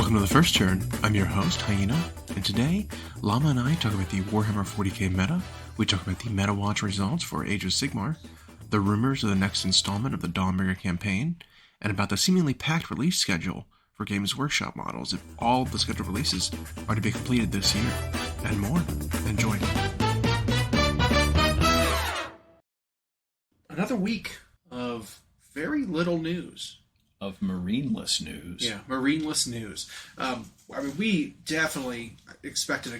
Welcome to the first turn. I'm your host, Hyena, and today, Llama and I talk about the Warhammer 40k meta. We talk about the Metawatch results for Age of Sigmar, the rumors of the next installment of the Dawnbringer campaign, and about the seemingly packed release schedule for Games Workshop models if all the scheduled releases are to be completed this year, and more. Enjoy. Another week of very little news. Of marineless news. Yeah, marineless news. We definitely expected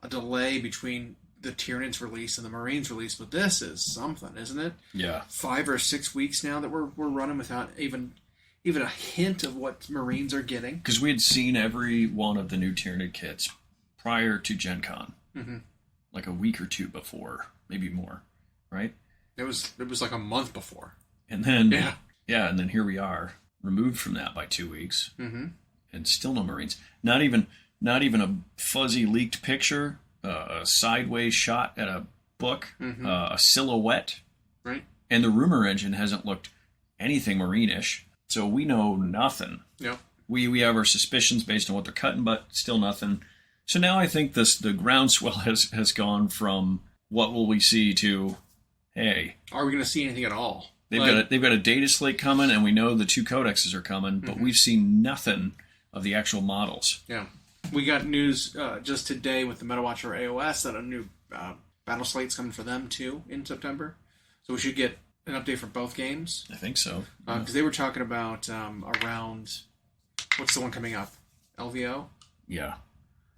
a delay between the Tyranids release and the Marines release, but this is something, isn't it? Yeah. 5 or 6 weeks now that we're running without even a hint of what Marines are getting. Because we had seen every one of the new Tyranid kits prior to Gen Con. Mm-hmm. Like a week or two before, maybe more, right? It was like a month before. And then and then here we are, removed from that by 2 weeks, and still no Marines. Not even a fuzzy leaked picture, a sideways shot at a book, a silhouette, right? And the rumor engine hasn't looked anything Marine-ish, so we know nothing. Yep. We have our suspicions based on what they're cutting, but still nothing. So now I think the groundswell has gone from what will we see to, hey, are we going to see anything at all? They've got a data slate coming, and we know the 2 codexes are coming, but we've seen nothing of the actual models. Yeah. We got news just today with the Metawatch AoS that a new battle slate's coming for them, too, in September. So we should get an update for both games. I think so. Because they were talking about around... What's the one coming up? LVO? Yeah.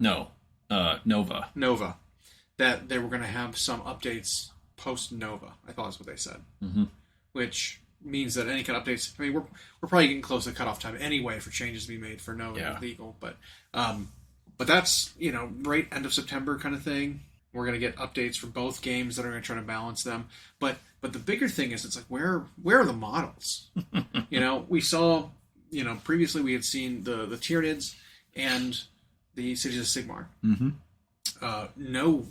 No. Nova. Nova. That they were going to have some updates post-Nova. I thought that's what they said. Mm-hmm. Which means that any kind of updates... I mean, we're probably getting close to the cutoff time anyway for changes to be made for Nova and legal. But that's, right end of September kind of thing. We're going to get updates for both games that are going to try to balance them. But the bigger thing is, it's like, where are the models? We saw, previously we had seen the Tyranids and the Cities of Sigmar. No,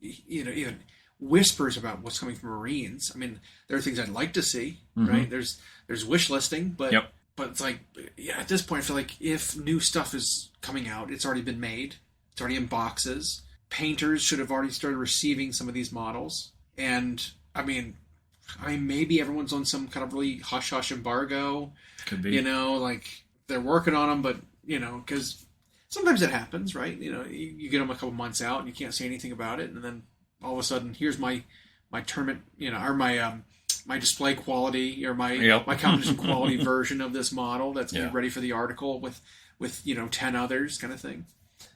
even whispers about what's coming from Marines. I mean, there are things I'd like to see, right? There's wish listing, but it's like, at this point, I feel like if new stuff is coming out, it's already been made. It's already in boxes. Painters should have already started receiving some of these models. And, I mean, maybe everyone's on some kind of really hush-hush embargo. Could be. Like, they're working on them, but, because sometimes it happens, right? You get them a couple months out, and you can't say anything about it, and then all of a sudden, here's my tournament, or my display quality, or my competition quality version of this model that's ready for the article with 10 others, kind of thing.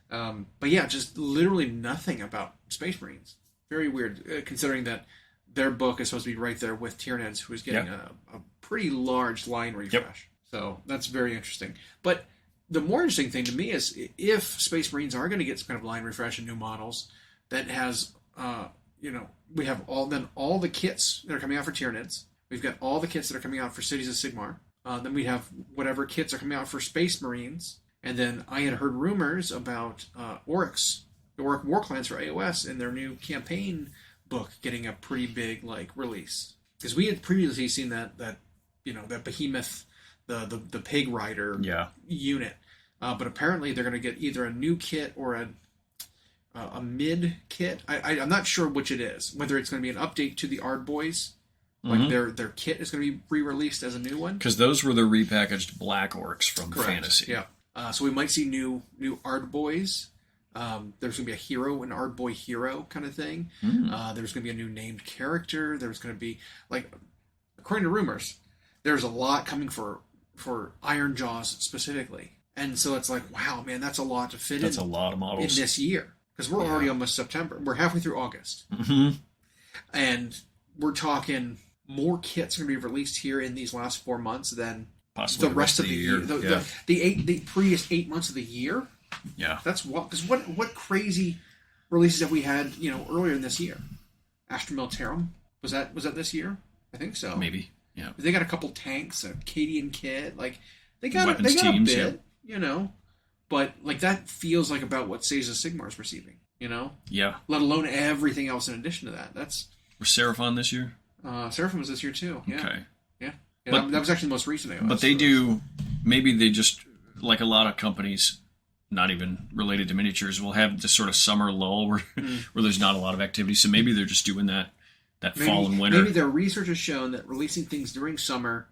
But just literally nothing about Space Marines. Very weird, considering that their book is supposed to be right there with Tyranids, who is getting a pretty large line refresh. So that's very interesting. But the more interesting thing to me is if Space Marines are going to get some kind of line refresh and new models that has, we have all the kits that are coming out for Tyranids. We've got all the kits that are coming out for Cities of Sigmar. Then we have whatever kits are coming out for Space Marines. And then I had heard rumors about Oryx, the Orc War Clans for AoS, and their new campaign book getting a pretty big release. Because we had previously seen that behemoth, the pig rider unit. But apparently they're going to get either a new kit or a mid kit. I'm not sure which it is. Whether it's going to be an update to the Ard Boys, like their kit is going to be re-released as a new one. Because those were the repackaged Black Orcs from Fantasy. Yeah. So we might see new Ard Boys. There's going to be a hero, an Ard Boy hero kind of thing. There's going to be a new named character. There's going to be, according to rumors, there's a lot coming for Iron Jaws specifically. And so it's like, wow, man, that's a lot to fit in. That's a lot of models. In this year. Because we're already almost September. We're halfway through August. And we're talking more kits are going to be released here in these last 4 months than possibly the rest of the year. The previous 8 months of the year. Yeah. That's because what crazy releases have we had, earlier in this year? Astra Militarum, was that this year? I think so. Maybe. Yeah. They got a couple tanks, a Cadian kit, they got teams, a bit, but that feels like about what Cities of Sigmar is receiving, Yeah. Let alone everything else in addition to that. Was Seraphon this year? Seraphon was this year too. Yeah. Okay. Yeah. But, that was actually the most recent AoS. But they do. Maybe they just like a lot of companies, not even related to miniatures, will have this sort of summer lull where where there's not a lot of activity. So maybe they're just doing that fall and winter. Maybe their research has shown that releasing things during summer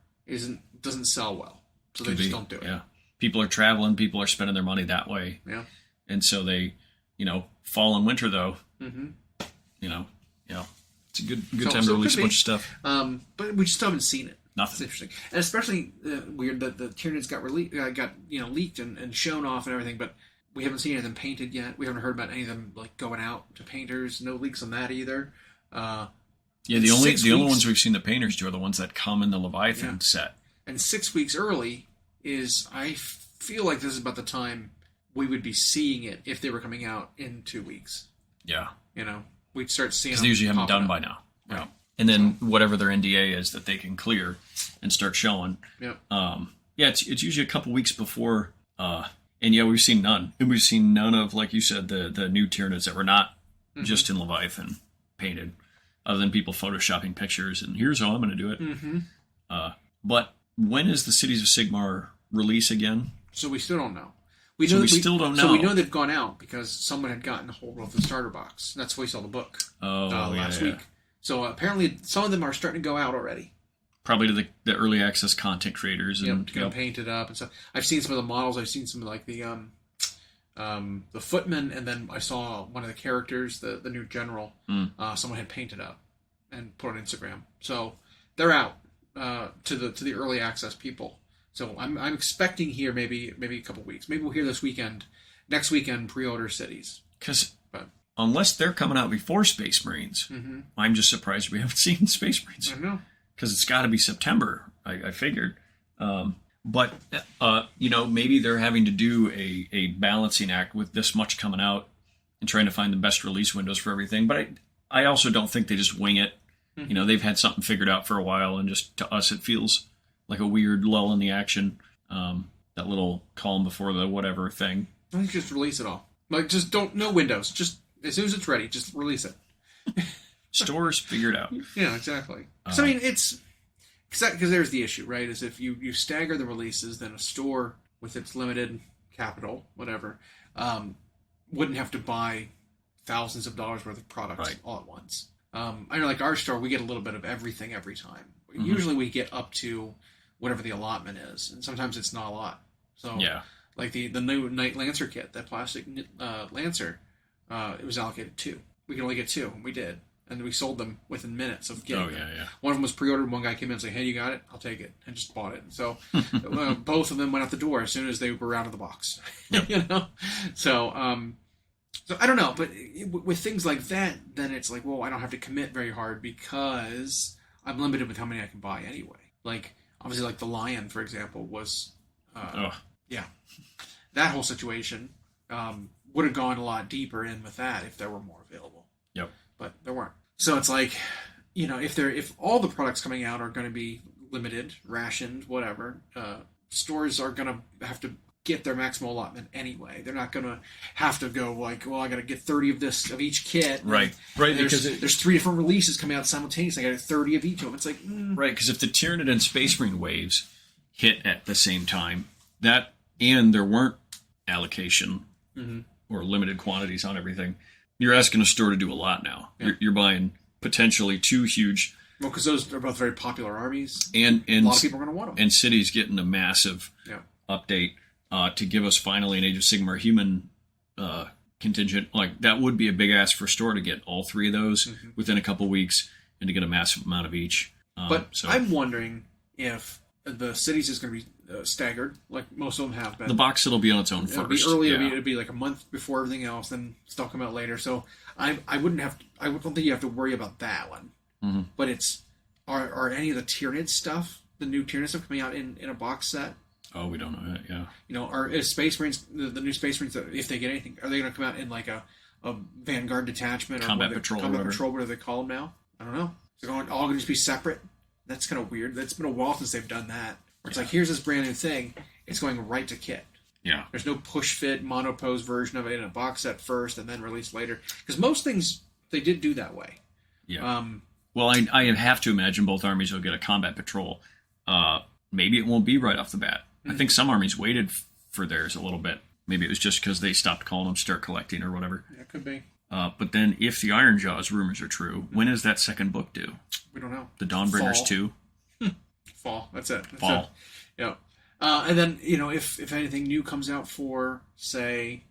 doesn't sell well, so they just don't do it. Yeah, people are traveling, people are spending their money that way. Yeah, and so they, fall and winter though. It's a good time to release a bunch of stuff. But we just haven't seen it. Nothing. It's interesting, and especially weird that the Tyranids got leaked and shown off and everything, but we haven't seen anything painted yet. We haven't heard about any of them like going out to painters. No leaks on that either. The only ones we've seen the painters do are the ones that come in the Leviathan set. And 6 weeks early is, I feel like this is about the time we would be seeing it if they were coming out in 2 weeks. Yeah. We'd start seeing them. Because they usually haven't done by now. Right. Yeah. And then whatever their NDA is that they can clear and start showing. Yep. It's usually a couple weeks before. We've seen none. And we've seen none of, like you said, the new Tyranids that were not just in Leviathan painted, other than people photoshopping pictures and here's how I'm going to do it. But when is the Cities of Sigmar release again? So we still don't know. We still don't know. So we know they've gone out because someone had gotten a hold of the starter box. That's why we saw the book last week. So apparently some of them are starting to go out already. Probably to the early access content creators and to get painted up and stuff. I've seen some of the models. I've seen some of like the footman, and then I saw one of the characters, the new general. Someone had painted up and put on Instagram. So they're out to the early access people. So I'm expecting here maybe a couple weeks. Maybe we'll hear this weekend, next weekend, pre-order cities. Because unless they're coming out before Space Marines, I'm just surprised we haven't seen Space Marines. I know. Because it's got to be September, I figured. But maybe they're having to do a balancing act with this much coming out and trying to find the best release windows for everything. But I also don't think they just wing it. They've had something figured out for a while, and just to us, it feels like a weird lull in the action. That little calm before the whatever thing. I think just release it all. Like, just no windows. Just as soon as it's ready, just release it. Stores figured out. Yeah, exactly. So, it's because there's the issue, right? Is if you stagger the releases, then a store with its limited capital, whatever, wouldn't have to buy thousands of dollars worth of products all at once. I know, like our store, we get a little bit of everything every time. Usually, we get up to whatever the allotment is, and sometimes it's not a lot. So, like the new Knight Lancer kit, that plastic Lancer, it was allocated 2. We could only get 2, and we did. And we sold them within minutes of getting them. One of them was pre-ordered. One guy came in and said, "Hey, you got it? I'll take it," and just bought it. So both of them went out the door as soon as they were out of the box. So I don't know, but with things like that, then it's like, well, I don't have to commit very hard because I'm limited with how many I can buy anyway. Like obviously, like the Lion, for example, was that whole situation would have gone a lot deeper in with that if there were more available. Yep, but there weren't. So it's like, if all the products coming out are going to be limited, rationed, whatever, stores are going to have to get their maximal allotment anyway. They're not going to have to go like, well, I got to get 30 of each kit. Right. Because there's 3 different releases coming out simultaneously. I got 30 of each of them. It's like, right. Because if the Tyranid and Space Marine waves hit at the same time, and there weren't allocation or limited quantities on everything, you're asking a store to do a lot now. Yeah. You're buying potentially 2 huge. Well, because those are both very popular armies, and a lot of people are going to want them. And City's getting a massive update to give us finally an Age of Sigmar human contingent. Like that would be a big ask for a store to get all 3 of those within a couple weeks and to get a massive amount of each. I'm wondering if the Cities is going to be staggered, like most of them have been. The box it'll be on its own first. It'll be early. It'll be like a month before everything else, then stuff come out later. So I don't think you have to worry about that one. But are any of the Tyranid stuff, the new Tyranid stuff, coming out in a box set? Oh, we don't know that. Yeah. Is Space Marines, the new Space Marines, if they get anything, are they going to come out in like a Vanguard detachment or Combat Patrol, what do they call them now? I don't know. They're all going to just be separate. That's kind of weird. That's been a while since they've done that. Where it's like, here's this brand new thing. It's going right to kit. Yeah. There's no push fit monopose version of it in a box set first and then released later. Because most things they did do that way. Yeah. Well, I have to imagine both armies will get a Combat Patrol. Maybe it won't be right off the bat. I think some armies waited for theirs a little bit. Maybe it was just because they stopped calling them Start Collecting or whatever. Yeah, it could be. But then, if the Ironjawz rumors are true, when is that second book due? We don't know. The Dawnbringers 2? Fall. That's it. Fall. Yeah. And then, if anything new comes out for, say,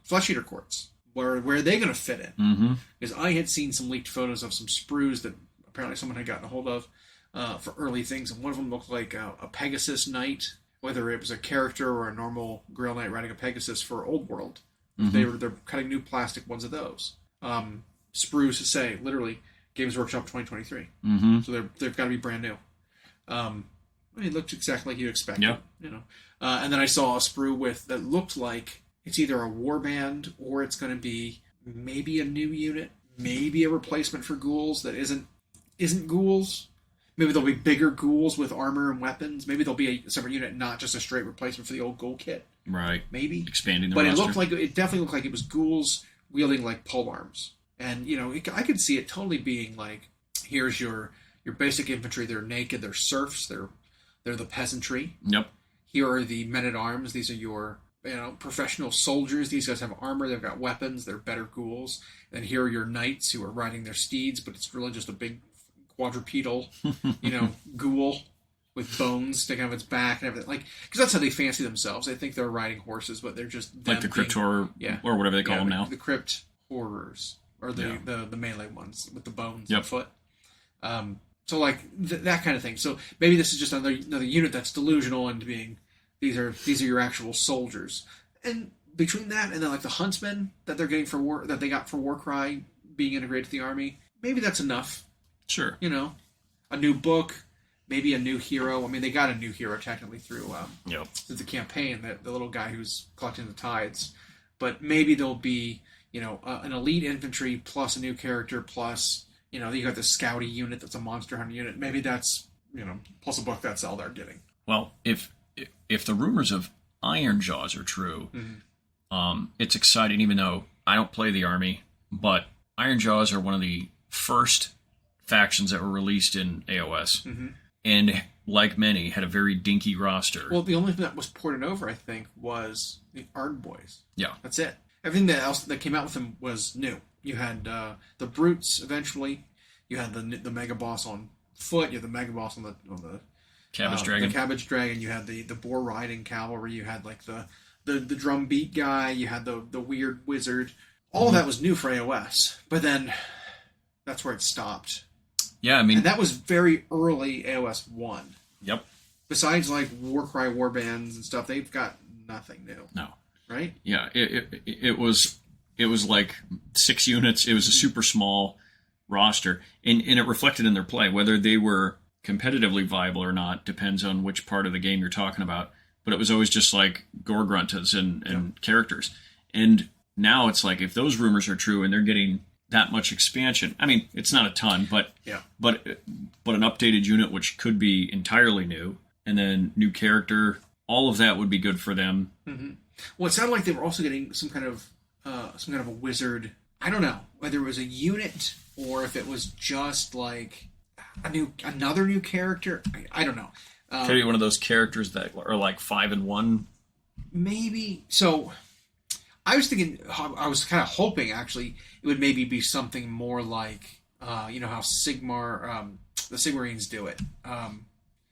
Flesh Eater Quartz, where are they going to fit in? Mm-hmm. Because I had seen some leaked photos of some sprues that apparently someone had gotten a hold of for early things, and one of them looked like a Pegasus Knight, whether it was a character or a normal Grail Knight riding a Pegasus for Old World. Mm-hmm. They're cutting new plastic ones of those. Sprues to say, literally, Games Workshop 2023. Mm-hmm. So they've got to be brand new. It looked exactly like you'd expect. Yeah. And then I saw a sprue that looked like it's either a warband or it's going to be maybe a new unit, maybe a replacement for ghouls that isn't ghouls. Maybe there'll be bigger ghouls with armor and weapons. Maybe there'll be a separate unit, not just a straight replacement for the old ghoul kit. Right. Maybe. Expanding the roster. It definitely looked like it was ghouls wielding like pole arms. And, I could see it totally being like, here's your basic infantry. They're naked. They're serfs. They're the peasantry. Yep. Here are the men-at-arms. These are your, professional soldiers. These guys have armor. They've got weapons. They're better ghouls. And here are your knights who are riding their steeds, but it's really just a big quadrupedal, ghoul with bones sticking out of its back and everything. Because that's how they fancy themselves. They think they're riding horses, but they're just like the Crypt Horror, or whatever they call them now. The Crypt Horrors, or the melee ones with the bones and foot. So that kind of thing. So maybe this is just another unit that's delusional into being these are your actual soldiers. And between that and then the huntsmen that they're getting that they got for Warcry being integrated to the army, maybe that's enough. Sure. A new book, maybe a new hero. I mean, they got a new hero technically through the campaign, the little guy who's collecting the tides. But maybe there'll be, an elite infantry plus a new character plus, you got the scouty unit that's a monster hunter unit. Maybe that's, plus a book, that's all they're getting. Well, if the rumors of Ironjawz are true, it's exciting, even though I don't play the army, but Ironjawz are one of the first factions that were released in AoS, and like many, had a very dinky roster. Well, the only thing that was ported over, I think, was the Ardboys. Yeah. That's it. Everything else that came out with them was new. You had the Brutes eventually. You had the Mega Boss on foot. You had the Mega Boss on the Cabbage Dragon. The Cabbage Dragon. You had the boar riding cavalry. You had the drum beat guy. You had the weird wizard. All of that was new for AoS. But then that's where it stopped. Yeah, I mean... And that was very early AoS 1. Yep. Besides, Warcry warbands and stuff, they've got nothing new. No. Right? Yeah, it was like 6 units. It was a super small roster. And it reflected in their play. Whether they were competitively viable or not depends on which part of the game you're talking about. But it was always just like Gorgruntas and characters. And now it's like, if those rumors are true and they're getting that much expansion. I mean, it's not a ton, but an updated unit which could be entirely new, and then new character, all of that would be good for them. Mm-hmm. Well, it sounded like they were also getting some kind of a wizard. I don't know whether it was a unit or if it was just like another new character. I don't know. Could be one of those characters that are like 5 and 1. Maybe so. I was thinking, I was kind of hoping, actually, it would maybe be something more like, how Sigmar, the Sigmarines do it. Yeah,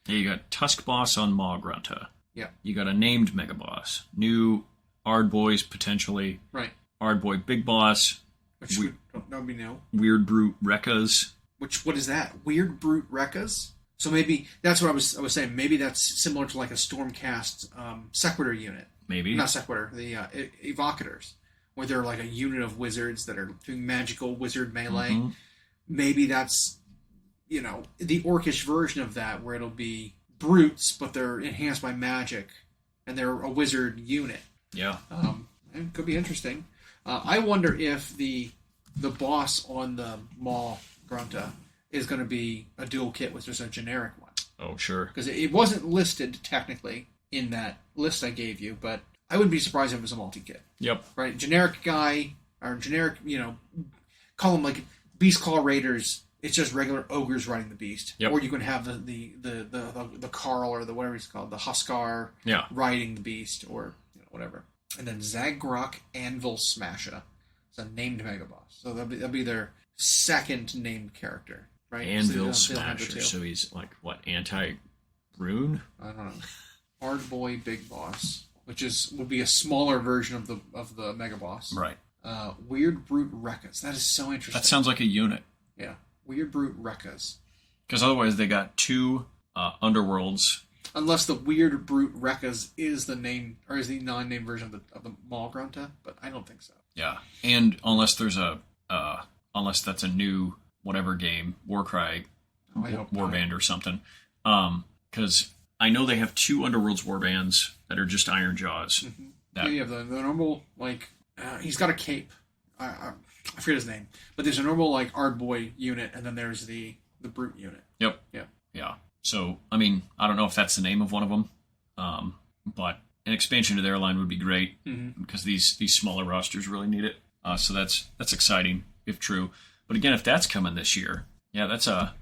you got Tusk Boss on Maw-Grunta. Yeah. You got a named Mega Boss. New Ardboys, potentially. Right. Ardboy Big Boss. Which that would be new. Weird Brute Rekkas. What is that? Weird Brute Rekkas? So maybe, that's what I was saying, maybe that's similar to like a Stormcast Sequitur unit. Maybe. Not Sequitur, the Evocators, where they're like a unit of wizards that are doing magical wizard melee. Mm-hmm. Maybe that's, the orcish version of that, where it'll be brutes, but they're enhanced by magic, and they're a wizard unit. Yeah. It could be interesting. I wonder if the boss on the Maw-Grunta is going to be a dual kit with just a generic one. Oh, sure. Because it wasn't listed technically in that list I gave you, but I wouldn't be surprised if it was a multi-kit. Yep. Right? Generic guy, or generic, call them like Beast Claw Raiders it's just regular ogres riding the beast. Yep. Or you can have the Carl or the whatever he's called, the Huskar riding the beast, or whatever. And then Zagrok Anvil Smasher. It's a named Mega Boss. So that'll be their second named character, right? Anvil Smasher. So he's like what, anti-rune? I don't know. Hard Boy Big Boss, which would be a smaller version of the Mega Boss. Right. Weird Brute Rekkas. That is so interesting. That sounds like a unit. Yeah. Weird Brute Rekkas. Because otherwise they got two underworlds. Unless the Weird Brute Rekkas is the name, or is the non-named version of the Maulgrunta, but I don't think so. Yeah, and unless there's unless that's a new whatever game, Warcry, Warband or something. Because I know they have two Underworlds Warbands that are just Iron Jaws. Mm-hmm. Yeah, you have the normal, like, he's got a cape. I forget his name. But there's a normal, like, Ardboy unit, and then there's the Brute unit. Yep. Yeah. Yeah. So, I mean, I don't know if that's the name of one of them, but an expansion to their line would be great, because these smaller rosters really need it. So that's exciting, if true. But again, if that's coming this year, yeah, that's gonna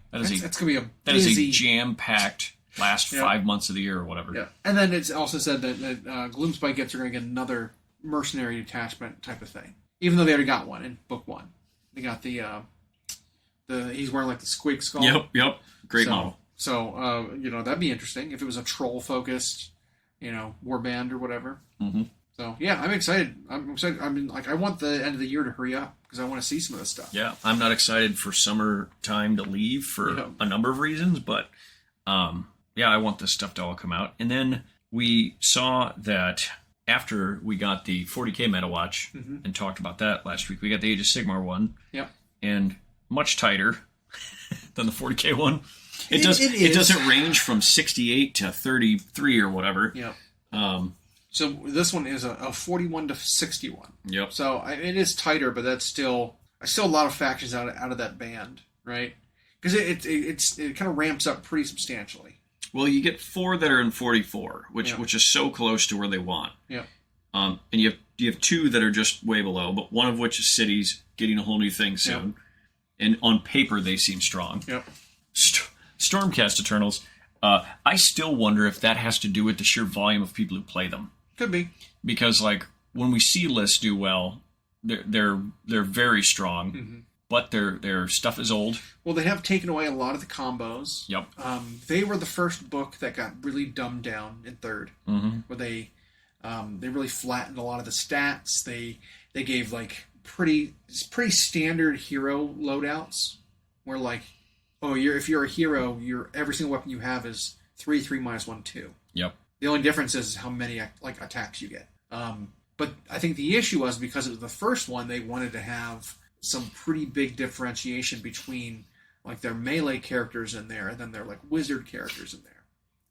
be a jam-packed last 5 months of the year or whatever. Yeah, and then it's also said that Gloomspite are going to get another mercenary detachment type of thing, even though they already got one in book 1. They got the he's wearing like the squig skull. Yep, great model. So that'd be interesting if it was a troll focused, warband or whatever. Mm-hmm. So yeah, I'm excited. I'm excited. I mean, like, I want the end of the year to hurry up because I want to see some of this stuff. Yeah, I'm not excited for summertime to leave for a number of reasons, but I want this stuff to all come out. And then we saw that after we got the 40K Metawatch and talked about that last week, we got the Age of Sigmar one. Yep. And much tighter than the 40K one. It doesn't range from 68 to 33 or whatever. Yep. So this one is a 41 to 61. Yep. So it is tighter, but that's still a lot of factions out of that band, right? Because it kind of ramps up pretty substantially. Well, you get 4 that are in 44, which is so close to where they want. Yeah. And you have 2 that are just way below, but one of which is cities getting a whole new thing soon. Yep. And on paper they seem strong. Yep. Stormcast Eternals. I still wonder if that has to do with the sheer volume of people who play them. Could be. Because like when we see lists do well, they're very strong, but their stuff is old. Well, they have taken away a lot of the combos. Yep. They were the first book that got really dumbed down in 3rd, where they really flattened a lot of the stats. They gave like pretty standard hero loadouts, where like, if you're a hero, every single weapon you have is 3/3 -1 2. Yep. The only difference is how many like attacks you get. But I think the issue was because it was the first one, they wanted to have some pretty big differentiation between like their melee characters in there and then their like wizard characters in there.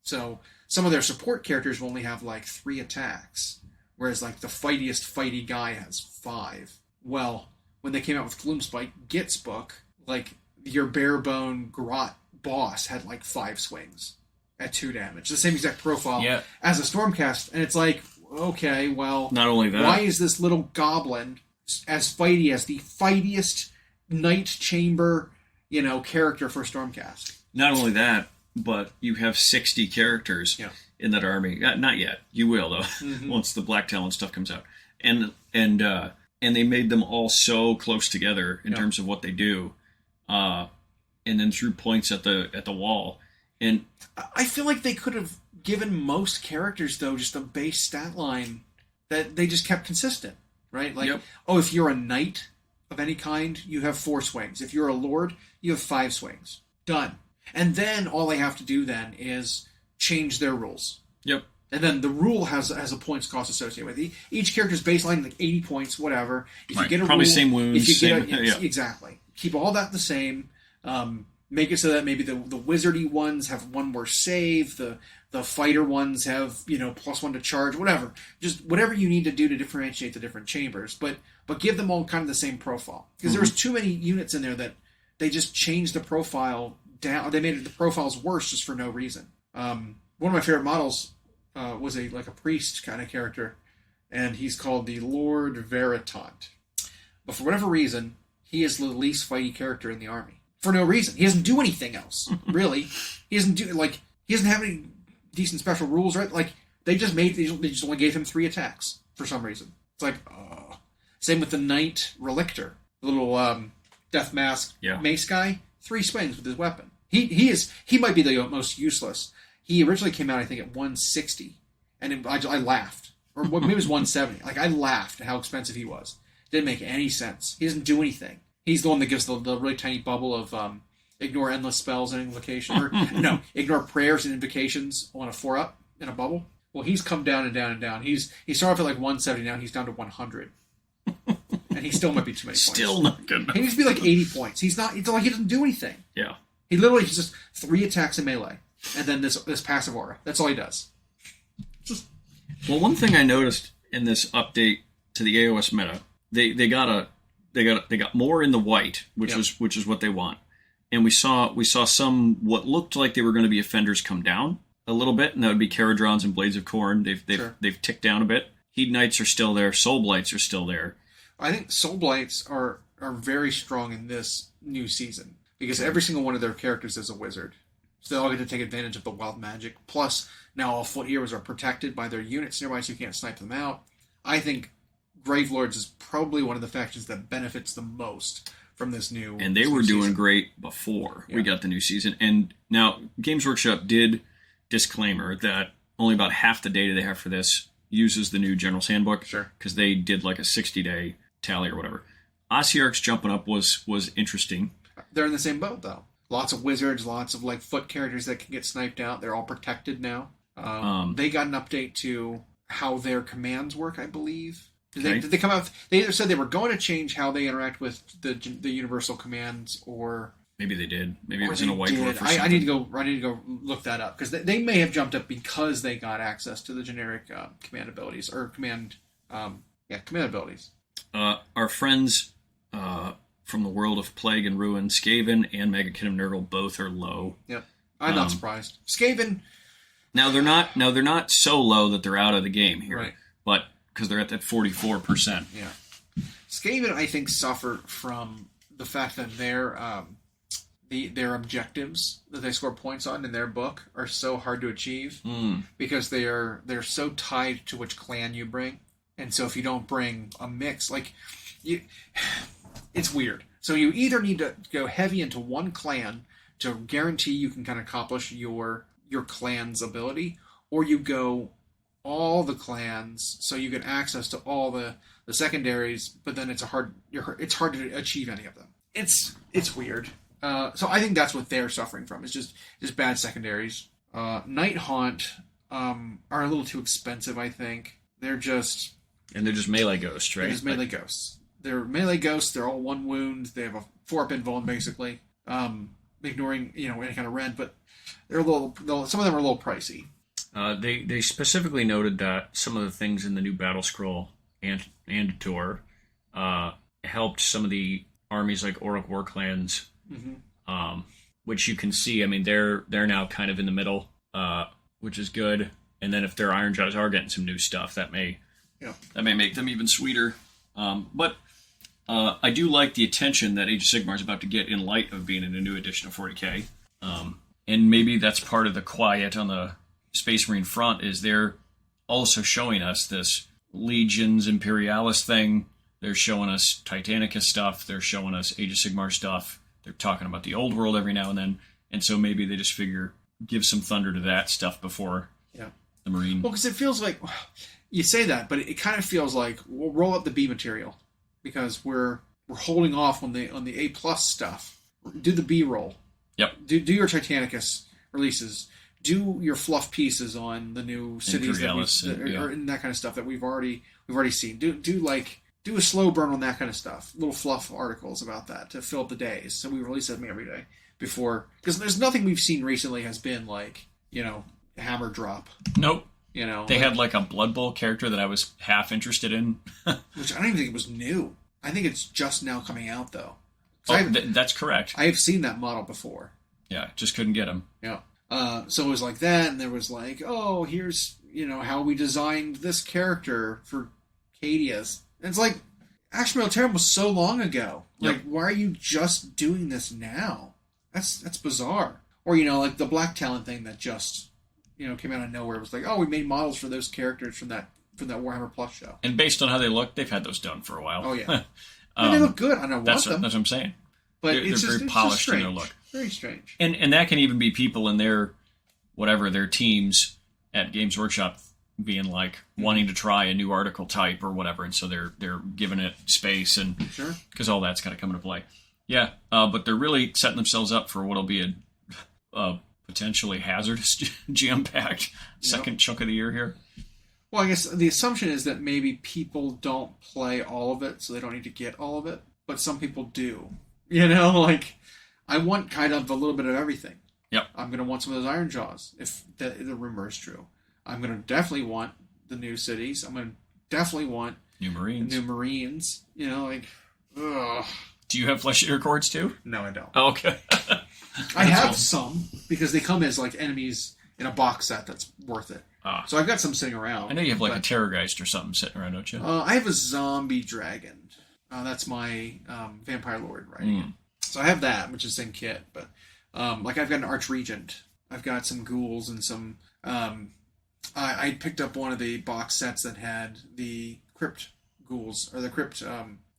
So some of their support characters will only have like 3 attacks, whereas like the fighty guy has 5. Well, when they came out with Gloomspite Git's book, like your barebone Grot boss had like 5 swings at 2 damage. The same exact profile as a Stormcast. And it's like, okay, well, not only that, why is this little goblin as fighty as the fightiest Knight Chamber, character for Stormcast? Not only that, but you have 60 characters in that army. Not yet. You will, though, once the Black Talon stuff comes out. And they made them all so close together in terms of what they do. And then threw points at the wall. And I feel like they could have given most characters, though, just a base stat line that they just kept consistent, right? Like, if you're a knight of any kind, you have 4 swings. If you're a lord, you have 5 swings. Done. And then all they have to do then is change their rules. Yep. And then the rule has a points cost associated with it. Each character's baseline, like 80 points, whatever. If you get a probably rule, same wounds. Exactly. Keep all that the same. Make it so that maybe the wizardy ones have 1 more save, the fighter ones have, +1 to charge, whatever. Just whatever you need to do to differentiate the different chambers, but give them all kind of the same profile. Because there was too many units in there that they just changed the profile down. They made the profiles worse just for no reason. One of my favorite models was a priest kind of character, and he's called the Lord Veritant. But for whatever reason, he is the least fighty character in the army. for no reason. He doesn't do anything else, really. He doesn't have any decent special rules, right? Like, they just only gave him 3 attacks for some reason. It's like, same with the Knight Relictor, the little death mask mace guy. 3 swings with his weapon. He might be the most useless. He originally came out, I think, at 160, and I laughed. Or maybe it was 170. Like, I laughed at how expensive he was. Didn't make any sense. He doesn't do anything. He's the one that gives the really tiny bubble of ignore endless spells and invocation. Or, no, ignore prayers and invocations on a 4-up in a bubble. Well, he's come down and down and down. He started off at like 170, now he's down to 100. And he still might be too many points. Still not good enough. He needs to be like 80 points. It's like he doesn't do anything. Yeah. He's just 3 attacks in melee. And then this passive aura. That's all he does. Well, one thing I noticed in this update to the AoS meta, they got more in the white, which is what they want. And we saw some what looked like they were going to be offenders come down a little bit, and that would be Caradrons and Blades of Corn. They've ticked down a bit. Heat Knights are still there. Soul Blights are still there. I think Soul Blights are very strong in this new season because every single one of their characters is a wizard. So they all get to take advantage of the wild magic. Plus, now all foot heroes are protected by their units nearby, so you can't snipe them out. I think Gravelords is probably one of the factions that benefits the most from this new And they were doing great before we got the new season. And now, Games Workshop did disclaimer that only about half the data they have for this uses the new General's Handbook. Sure. Because they did like a 60-day tally or whatever. Ossiarchs jumping up was interesting. They're in the same boat, though. Lots of wizards, lots of like foot characters that can get sniped out. They're all protected now. They got an update to how their commands work, I believe. Did they come out? They either said they were going to change how they interact with the universal commands, or maybe they did. Maybe it was in a white dwarf. I need to go look that up because they may have jumped up because they got access to the generic command abilities or command abilities. Our friends from the world of Plague and Ruin, Skaven and Megakid of Nurgle both are low. Yep, I'm not surprised. Skaven. Now they're not so low that they're out of the game here, right? But because they're at that 44%. Yeah, Skaven I think suffer from the fact that their objectives that they score points on in their book are so hard to achieve because they're so tied to which clan you bring, and so if you don't bring a mix, it's weird. So you either need to go heavy into one clan to guarantee you can kind of accomplish your clan's ability, or you go all the clans so you get access to all the secondaries, but then it's hard to achieve any of them. It's weird. So I think that's what they're suffering from. It's just bad secondaries. Night Haunt are a little too expensive, I think. They're just melee ghosts, right? They're just melee ghosts. They're melee ghosts. They're all 1 wound. They have a 4-up invuln, basically. Ignoring any kind of rend, but they're some of them are a little pricey. They specifically noted that some of the things in the new battle scroll and tour helped some of the armies like Orc War Clans, which you can see. I mean, they're now kind of in the middle, which is good. And then if their Iron Jaws are getting some new stuff, that may make them even sweeter. But I do like the attention that Age of Sigmar is about to get in light of being in a new edition of 40K. And maybe that's part of the quiet on the Space Marine front is they're also showing us this Legions Imperialis thing. They're showing us Titanicus stuff. They're showing us Age of Sigmar stuff. They're talking about the old world every now and then. And so maybe they just figure give some thunder to that stuff before the Marine. Well, because it feels like you say that, but it kind of feels like we'll roll up the B material because we're holding off on the A plus stuff. Do the B roll. Yep. Do your Titanicus releases. Do your fluff pieces on the new cities and that kind of stuff that we've already seen. Do a slow burn on that kind of stuff. Little fluff articles about that to fill up the days. So we release them every day before, because there's nothing we've seen recently has been like hammer drop. Nope. They had like a Blood Bowl character that I was half interested in, which I don't even think it was new. I think it's just now coming out though. That's correct. I have seen that model before. Yeah, just couldn't get him. Yeah. So it was like that, and there was like, oh, here's how we designed this character for Cadia's. And it's like, Ash Militarum was so long ago. Like, why are you just doing this now? That's bizarre. Or, like the Black Talon thing that just, came out of nowhere. It was like, oh, we made models for those characters from that Warhammer Plus show. And based on how they look, they've had those done for a while. Oh, yeah. And they look good. I don't want them. That's what I'm saying. But they're very polished in their look. Very strange. And that can even be people in their teams at Games Workshop being like wanting to try a new article type or whatever, and so they're giving it space, and because all that's kind of come into play. Yeah, but they're really setting themselves up for what'll be a potentially hazardous jam-packed second chunk of the year here. Well, I guess the assumption is that maybe people don't play all of it, so they don't need to get all of it. But some people do. Like, I want kind of a little bit of everything. Yep. I'm going to want some of those Iron Jaws, if the rumor is true. I'm going to definitely want the new cities. I'm going to definitely want New Marines. Ugh. Do you have Flesh Eater Cords too? No, I don't. Oh, okay. I have some, because they come as, like, enemies in a box set that's worth it. So I've got some sitting around. I know you have, like, a Terrorgeist or something sitting around, don't you? I have a zombie dragon. That's my Vampire Lord, right? So I have that, which is the same kit. But, I've got an Archregent. I've got some ghouls and some... I picked up one of the box sets that had the Crypt ghouls, or the Crypt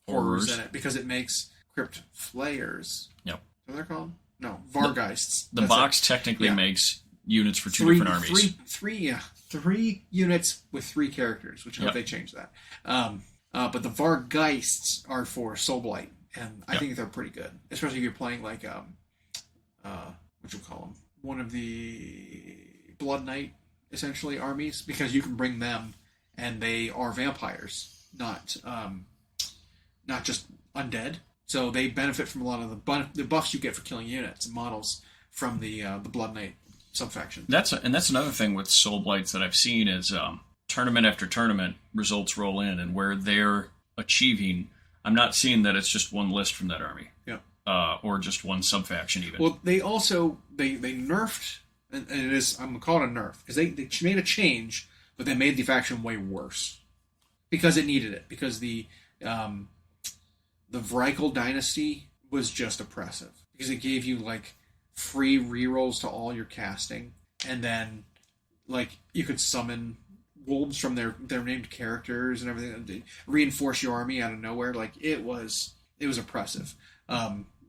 horrors in it, because it makes Crypt Flayers. Yep. Is that what they're called? No, Vargheists. The box technically makes units for two different armies. Three units with 3 characters, which I hope they change that. But the Vargheists are for Soulblight, and I think they're pretty good, especially if you're playing like what you call them, one of the Blood Knight essentially armies, because you can bring them, and they are vampires, not just undead. So they benefit from a lot of the buffs you get for killing units and models from the Blood Knight subfaction. That's another thing with Soulblights that I've seen is tournament after tournament results roll in, and where they're achieving, I'm not seeing that it's just one list from that army. Yeah. Or just one subfaction even. Well, they also they nerfed, and it is, I'm gonna call it a nerf, because they made a change, but they made the faction way worse because it needed it, because the Vrykul dynasty was just oppressive, because it gave you like free rerolls to all your casting, and then like you could summon wolves from their named characters and everything, and reinforce your army out of nowhere. Like it was oppressive.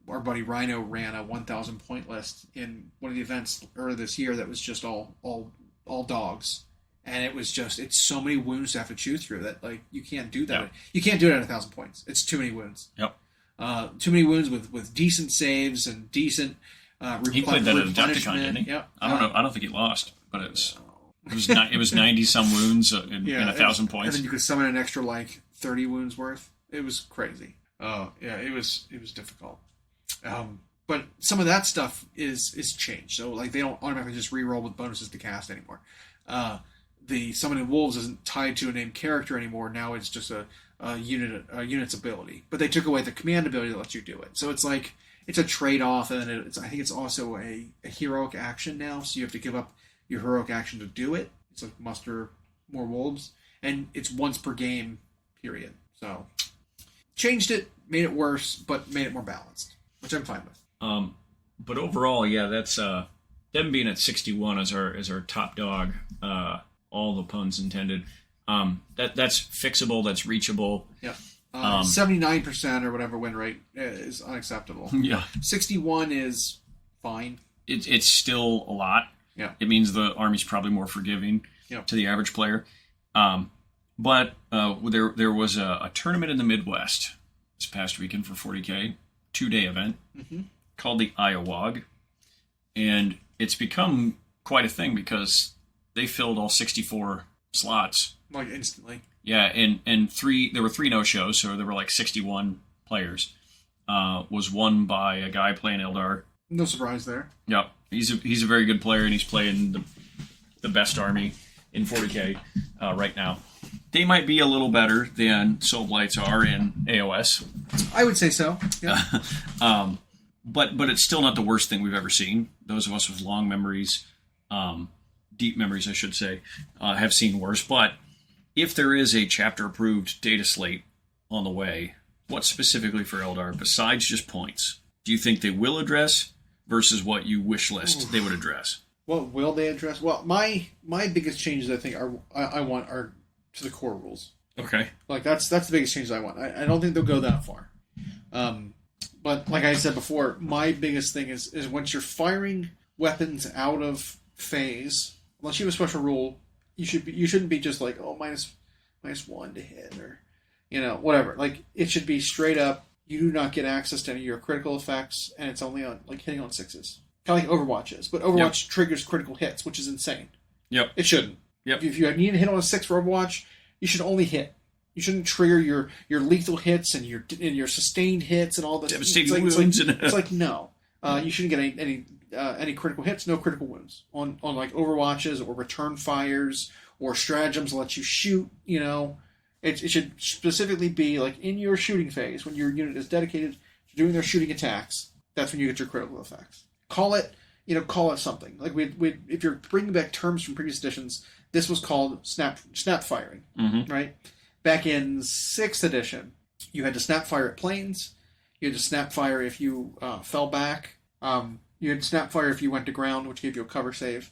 Our buddy Rhino ran a 1,000 point list in one of the events earlier this year that was just all dogs, and it's so many wounds to have to chew through that like you can't do that. Yep. You can't do it at 1,000 points. It's too many wounds. Yep. Too many wounds with decent saves and decent. He played that at Adepticon, didn't he? Yep. I don't know. I don't think he lost, but it was 90 some wounds in 1,000 points. And then you could summon an extra like 30 wounds worth. It was crazy. It was difficult. But some of that stuff is changed. So like they don't automatically just reroll with bonuses to cast anymore. The summoning wolves isn't tied to a named character anymore. Now it's just a unit's ability. But they took away the command ability that lets you do it. So it's like it's a trade-off, and I think it's also a heroic action now. So you have to give up your heroic action to do it. It's like muster more wolves, and it's once per game period. So changed it, made it worse, but made it more balanced, which I'm fine with. But overall, yeah, that's them being at 61 as our top dog. All the puns intended. That's fixable. That's reachable. Yeah. 79% or whatever win rate is unacceptable. Yeah. 61 is fine. It's still a lot. Yeah. It means the army's probably more forgiving to the average player. But there was a tournament in the Midwest this past weekend for 40K, 2-day event called the IOWOG. And it's become quite a thing because they filled all 64 slots. Like instantly. Yeah, and there were 3 no-shows, so there were like 61 players. Was won by a guy playing Eldar. No surprise there. Yep. He's a very good player, and he's playing the best army in 40K right now. They might be a little better than Soulblights are in AoS. I would say so. Yeah. But it's still not the worst thing we've ever seen. Those of us with long memories, deep memories, I should say, have seen worse. But if there is a chapter-approved data slate on the way, What specifically for Eldar, besides just points, do you think they will address versus what you wish list they would address? What will they address? Well, my biggest changes I think I want are to the core rules. Okay. Like that's the biggest changes I want. I don't think they'll go that far. But like I said before, my biggest thing is once you're firing weapons out of phase, unless you have a special rule, you shouldn't be just like, oh, minus 1 to hit, or whatever. Like, it should be straight up, you do not get access to any of your critical effects, and it's only on like hitting on 6s. Kind of like Overwatch is. But Overwatch triggers critical hits, which is insane. Yep. It shouldn't. Yep. If you need to hit on a 6 for Overwatch, you should only hit. You shouldn't trigger your lethal hits and your sustained hits and all this. Devastating wounds. It's like no. You shouldn't get any critical hits, no critical wounds on like Overwatches or return fires or stratagems that let you shoot. It should specifically be like in your shooting phase when your unit is dedicated to doing their shooting attacks. That's when you get your critical effects. Call it something. Like if you're bringing back terms from previous editions, this was called snap firing, right? Back in 6th edition, you had to snap fire at planes. You had to snap fire if you fell back. You had to snap fire if you went to ground, which gave you a cover save.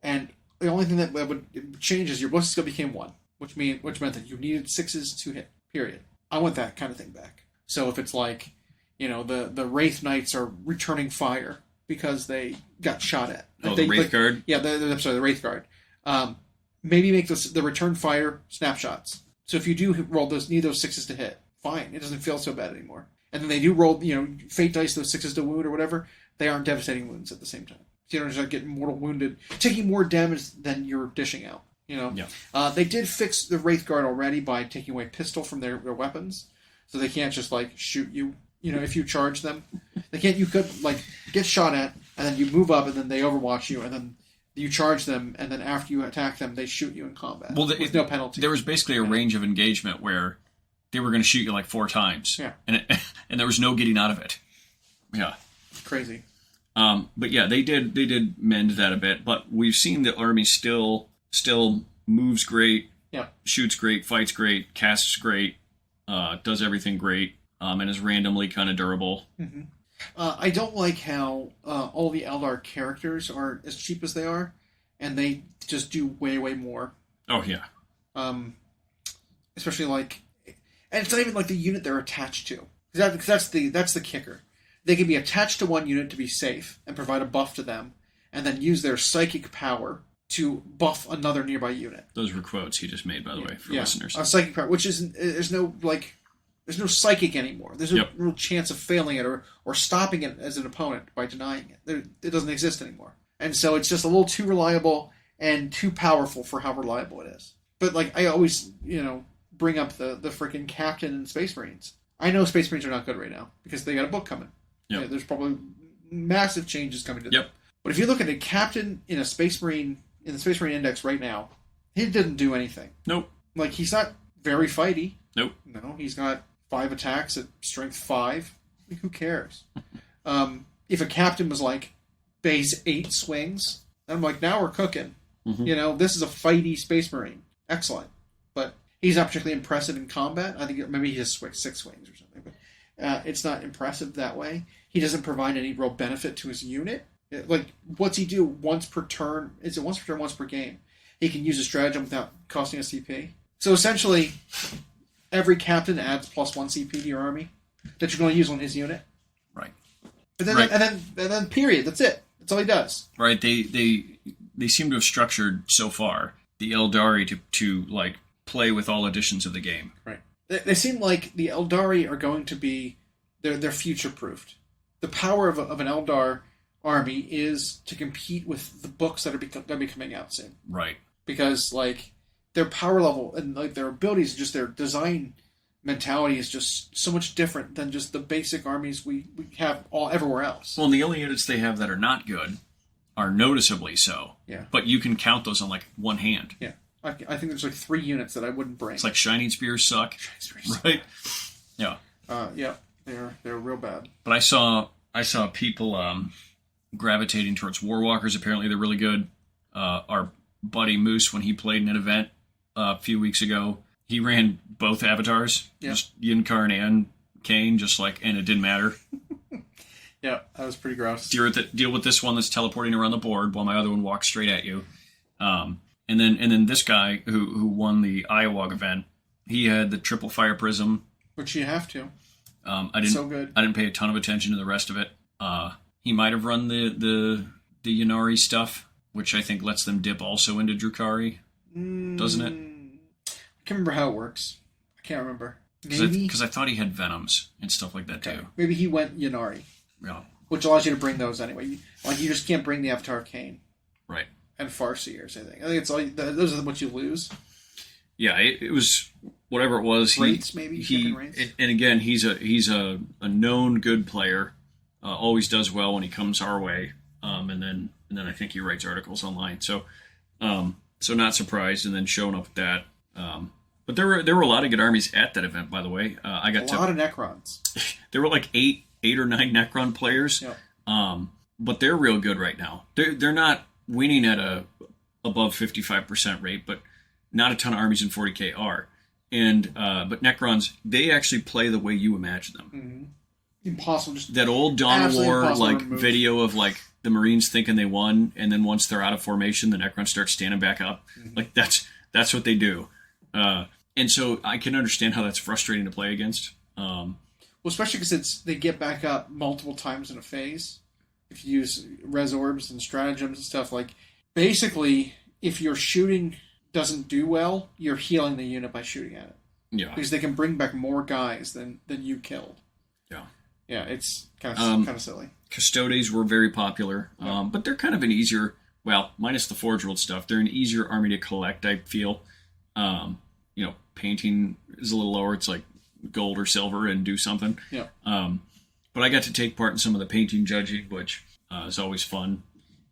And the only thing that would change is your ballistic skill became 1, which meant that you needed 6s to hit, period. I want that kind of thing back. So if it's like, the Wraith Knights are returning fire because they got shot at. Oh, the Wraith Guard? Yeah, the Wraith Guard. Maybe make the return fire snapshots. So if you do need those 6s to hit, fine. It doesn't feel so bad anymore. And then they do roll, fate dice those 6s to wound or whatever. They aren't devastating wounds at the same time. So you don't just get mortal wounded, taking more damage than you're dishing out. Yeah. They did fix the Wraith Guard already by taking away pistol from their weapons, so they can't just like shoot you. If you charge them, they can't. You could like get shot at, and then you move up, and then they overwatch you, and then you charge them, and then after you attack them, they shoot you in combat. Well, with no penalty. There was basically a range of engagement where they were going to shoot you like 4 times. Yeah. And there was no getting out of it. Yeah. Crazy. But yeah, they did mend that a bit. But we've seen the army still moves great. Yeah. Shoots great, fights great, casts great, does everything great, and is randomly kind of durable. Mm-hmm. I don't like how all the Eldar characters are as cheap as they are, and they just do way, way more. Oh, yeah. Especially like... And it's not even like the unit they're attached to. Because that's the kicker. They can be attached to one unit to be safe and provide a buff to them, and then use their psychic power to buff another nearby unit. Those were quotes he just made, by the way, for listeners. A psychic power, which isn't... There's no psychic anymore. There's no real chance of failing it or stopping it as an opponent by denying it. It doesn't exist anymore. And so it's just a little too reliable and too powerful for how reliable it is. But like I always, bring up the freaking captain in Space Marines. I know Space Marines are not good right now because they got a book coming. Yep. There's probably massive changes coming to them. Yep. But if you look at a captain in a Space Marine, in the Space Marine Index right now, he didn't do anything. Nope. Like, he's not very fighty. Nope. No, he's got 5 attacks at strength 5. Like, who cares? If a captain was like base 8 swings, then I'm like, now we're cooking. Mm-hmm. This is a fighty Space Marine. Excellent. But he's not particularly impressive in combat. I think maybe he has 6 swings or something. But it's not impressive that way. He doesn't provide any real benefit to his unit. Like, what's he do once per turn? Is it once per turn, once per game? He can use a stratagem without costing a CP. So essentially, every captain adds +1 CP to your army that you're going to use on his unit. Right. And then period. That's it. That's all he does. Right. They seem to have structured so far the Eldari to like play with all editions of the game. Right. They seem like the Eldari are going to be they're future proofed. The power of an Eldar army is to compete with the books that are going to be coming out soon. Right. Because like their power level and like their abilities, just their design mentality is just so much different than just the basic armies we have everywhere else. Well, and the only units they have that are not good are noticeably so. Yeah. But you can count those on like one hand. Yeah. I think there's like 3 units that I wouldn't bring. It's like Shining Spears suck. Right? Yeah. Yeah. They're real bad. But I saw people gravitating towards Warwalkers. Apparently they're really good. Our buddy Moose, when he played in an event a few weeks ago, he ran both avatars, just Yin Karn and cane, and it didn't matter. Yeah, that was pretty gross. Deal with this one that's teleporting around the board while my other one walks straight at you. And then this guy who won the Iowa event, he had the triple fire prism, which you have to. So good. I didn't pay a ton of attention to the rest of it. He might have run the Yanari stuff, which I think lets them dip also into Drukhari, doesn't it? I can't remember how it works. I can't remember. Maybe because I thought he had Venoms and stuff like that too. Maybe he went Yanari. Yeah. Which allows you to bring those anyway. You just can't bring the Avatar of Cain. Right. And Farseers, I think. I think it's all those are what you lose. Yeah, it was whatever it was. Rates, maybe. And again, he's a known good player. Always does well when he comes our way. And then I think he writes articles online. So not surprised. And then showing up with that. But there were a lot of good armies at that event, by the way. I got a lot of Necrons. There were like eight or nine Necron players. Yep. But they're real good right now. They're not winning at a above 55% rate, but not a ton of armies in 40k are. And but Necrons, they actually play the way you imagine them. Mm-hmm. Impossible. Just that old Dawn of War video of the Marines thinking they won, and then once they're out of formation, the Necrons start standing back up. Mm-hmm. That's what they do. And so I can understand how that's frustrating to play against. Well, especially because they get back up multiple times in a phase. If you use resorbs and stratagems and stuff, basically, if your shooting doesn't do well, you're healing the unit by shooting at it. Yeah. Because they can bring back more guys than you killed. Yeah. Yeah, it's kind of silly. Custodes were very popular, but they're kind of an easier, minus the Forge World stuff, they're an easier army to collect, I feel. Painting is a little lower. It's like gold or silver and do something. Yeah. But I got to take part in some of the painting judging, which is always fun.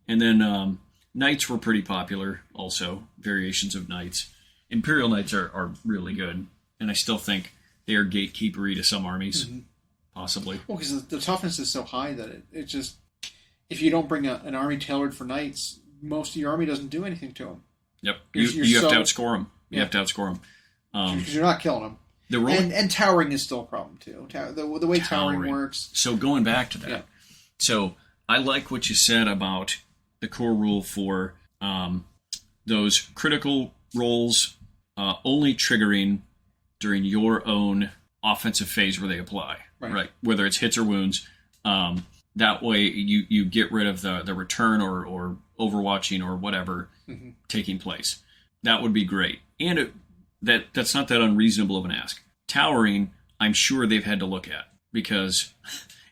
And then Knights were pretty popular also, variations of Knights. Imperial Knights are really good, and I still think they are gatekeepery to some armies, possibly. Well, because the toughness is so high that it just, if you don't bring an army tailored for Knights, most of your army doesn't do anything to them. Yep, you have to outscore them. You have to outscore them. Because you're not killing them. And towering is still a problem, too. The way towering works. So going back to that. So I like what you said about the core rule for those critical rolls only triggering during your own offensive phase where they apply. Right? Whether it's hits or wounds. That way you get rid of the return or overwatching or whatever taking place. That would be great. And that's not that unreasonable of an ask. Towering, I'm sure they've had to look at, because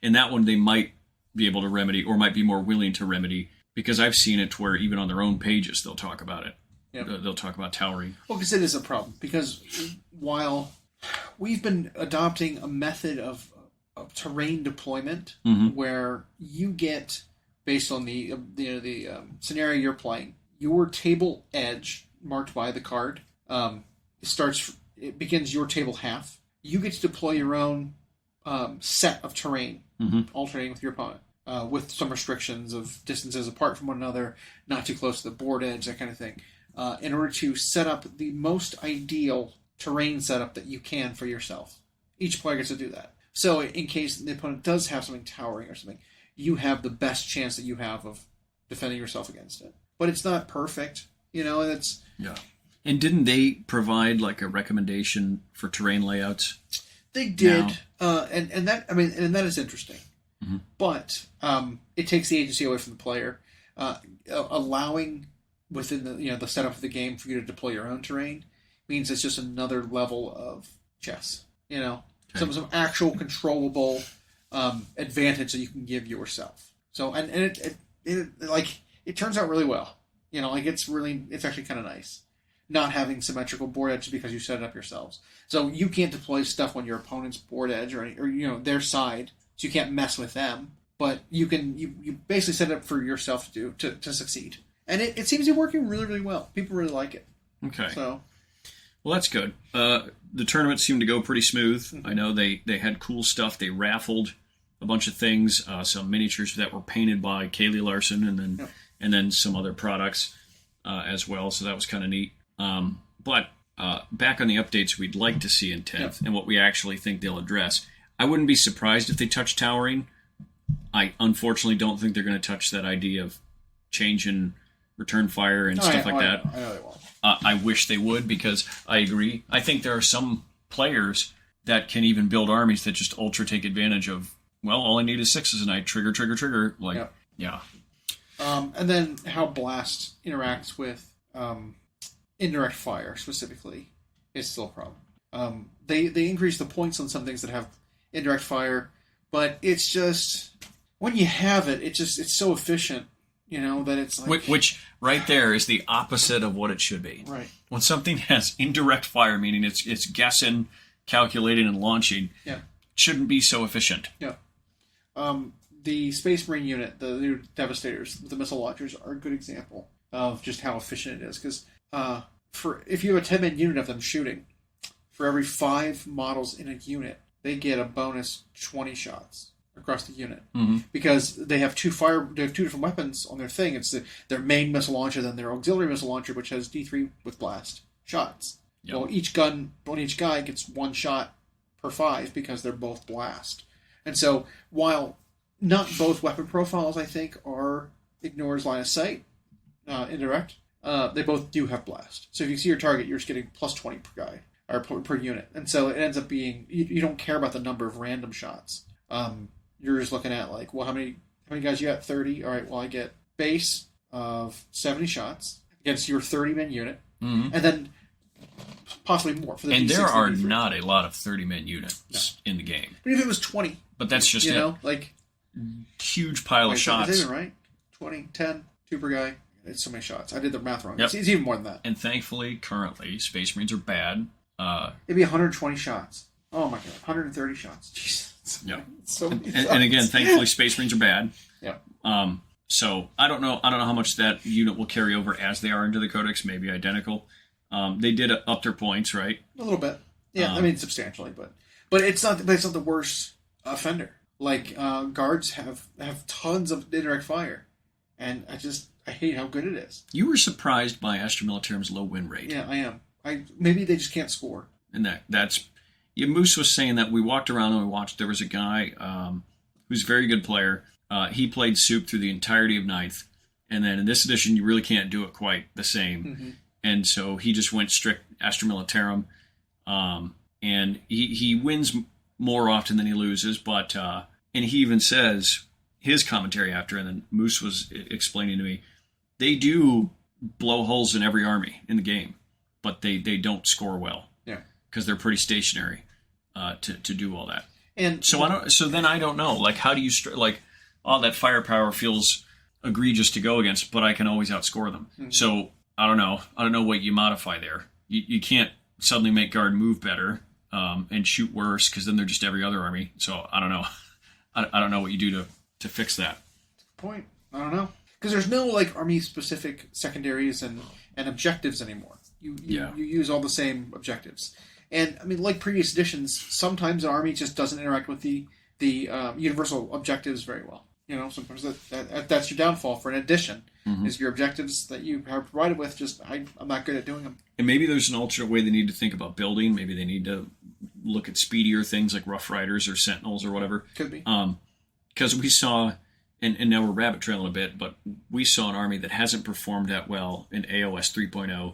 in that one they might be able to remedy, or might be more willing to remedy, because I've seen it to where even on their own pages they'll talk about it. Yep. They'll talk about towering. Well, because it is a problem. Because while we've been adopting a method of terrain deployment where you get, based on the scenario you're playing, your table edge marked by the card it begins your table half. You get to deploy your own set of terrain, alternating with your opponent, with some restrictions of distances apart from one another, not too close to the board edge, that kind of thing, in order to set up the most ideal terrain setup that you can for yourself. Each player gets to do that. So in case the opponent does have something towering or something, you have the best chance that you have of defending yourself against it. But it's not perfect, and it's... Yeah. And didn't they provide a recommendation for terrain layouts? They did, and that is interesting. Mm-hmm. But it takes the agency away from the player, allowing within the setup of the game for you to deploy your own terrain means it's just another level of chess. Okay. Some actual controllable advantage that you can give yourself. So and it turns out really well. It's actually kind of nice. Not having symmetrical board edge because you set it up yourselves. So you can't deploy stuff on your opponent's board edge or their side, so you can't mess with them. But you basically set it up for yourself to succeed. And it seems to be working really, really well. People really like it. Okay. So, well, that's good. The tournament seemed to go pretty smooth. Mm-hmm. I know they had cool stuff. They raffled a bunch of things, some miniatures that were painted by Kaylee Larson, and then some other products as well. So that was kind of neat. But back on the updates we'd like to see in 10th and what we actually think they'll address. I wouldn't be surprised if they touch towering. I unfortunately don't think they're going to touch that idea of changing return fire and stuff like that. I know they won't. I wish they would, because I agree. I think there are some players that can even build armies that just ultra take advantage of, well, all I need is 6s and I trigger, trigger, trigger. Like, yeah. And then how blast interacts with indirect fire specifically is still a problem. They increase the points on some things that have indirect fire, but it's just when you have it, it's so efficient, that it's like, which right there is the opposite of what it should be. Right. When something has indirect fire, meaning it's guessing, calculating, and launching, it shouldn't be so efficient. Yeah. The Space Marine unit, the new Devastators, the missile launchers, are a good example of just how efficient it is. Because if you have a 10-man unit of them shooting, for every 5 models in a unit, they get a bonus 20 shots across the unit. Mm-hmm. Because they have two different weapons on their thing. It's their main missile launcher, then their auxiliary missile launcher, which has D3 with blast shots. Yep. Well, each guy gets 1 shot per 5 because they're both blast. And so, while not both weapon profiles, I think, are ignores line of sight, indirect, they both do have blast. So if you see your target, you're just getting plus 20 per guy, or per unit. And so it ends up being, you don't care about the number of random shots. You're just looking at, like, well, how many guys you got? 30? All right, well, I get base of 70 shots against your 30-man unit, and then possibly more. For the and D6 there are D3. not a lot of 30-man units in the game. But if it was 20... But that's just like... Huge pile of shots. Is that even right? 20, 10, 2 per guy. It's so many shots. I did the math wrong. Yep. It's even more than that. And thankfully, currently, Space Marines are bad. It'd be 120 shots. Oh my god, 130 shots. Jesus. Yep. So many and again, thankfully, Space Marines are bad. Yeah. So I don't know how much that unit will carry over as they are into the Codex. Maybe identical. They did up their points, right? A little bit. Yeah, I mean substantially, but it's not. But it's not the worst offender. Like guards have tons of indirect fire, and I hate how good it is. You were surprised by Astra Militarim's low win rate. Yeah, I am. Maybe they just can't score. And that's Moose was saying that we walked around and we watched. There was a guy who's a very good player. He played Soup through the entirety of 9th, and then in this edition you really can't do it quite the same. Mm-hmm. And so he just went strict Astra Militarum, and he wins more often than he loses, but and he even says his commentary after, and then Moose was explaining to me, they do blow holes in every army in the game, but they don't score well. Yeah, because they're pretty stationary to do all that. And so then I don't know, like, how do you like all that firepower feels egregious to go against, but I can always outscore them. Mm-hmm. So I don't know what you modify there. You can't suddenly make guard move better. And shoot worse, because then they're just every other army. So I don't know. I don't know what you do to fix that. Point. I don't know, because there's no like army specific secondaries and objectives anymore. You use all the same objectives, and I mean, like previous editions, sometimes an army just doesn't interact with the universal objectives very well. Sometimes that's your downfall for an edition. Mm-hmm. Is your objectives that you are provided with just I'm not good at doing them. And maybe there's an alternate way they need to think about building. Maybe they need to look at speedier things like Rough Riders or Sentinels or whatever. Could be. Because we saw, and now we're rabbit trailing a bit, but we saw an army that hasn't performed that well in AoS 3.0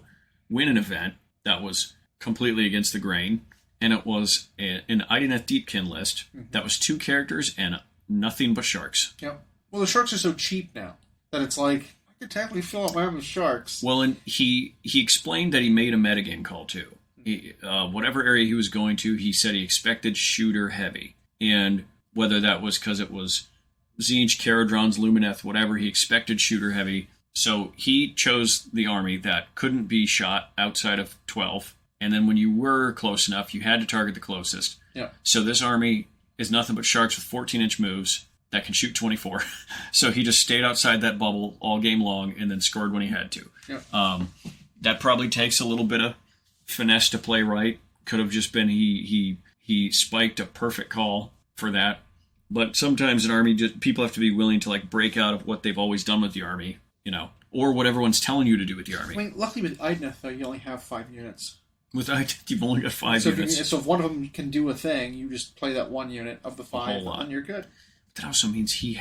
win an event that was completely against the grain, and it was an IDNF Deepkin list that was 2 characters and nothing but sharks. Yep. Well, the sharks are so cheap now that it's like, I could technically fill up my arm with sharks. Well, and he explained that he made a metagame call too. Whatever area he was going to, he said he expected shooter heavy. And whether that was because it was Tzeentch, Caradrons, Lumineth, whatever, he expected shooter heavy. So he chose the army that couldn't be shot outside of 12. And then when you were close enough, you had to target the closest. Yeah. So this army is nothing but sharks with 14-inch moves that can shoot 24. So he just stayed outside that bubble all game long and then scored when he had to. Yeah. That probably takes a little bit of finesse to play right. Could have just been he spiked a perfect call for that. But sometimes an army, people have to be willing to like break out of what they've always done with the army, or what everyone's telling you to do with the army. I mean, luckily with IDNF, though, you only have 5 units. You've only got 5 So units. so if one of them can do a thing, you just play that one unit of the 5, whole lot. and you're good. That also means he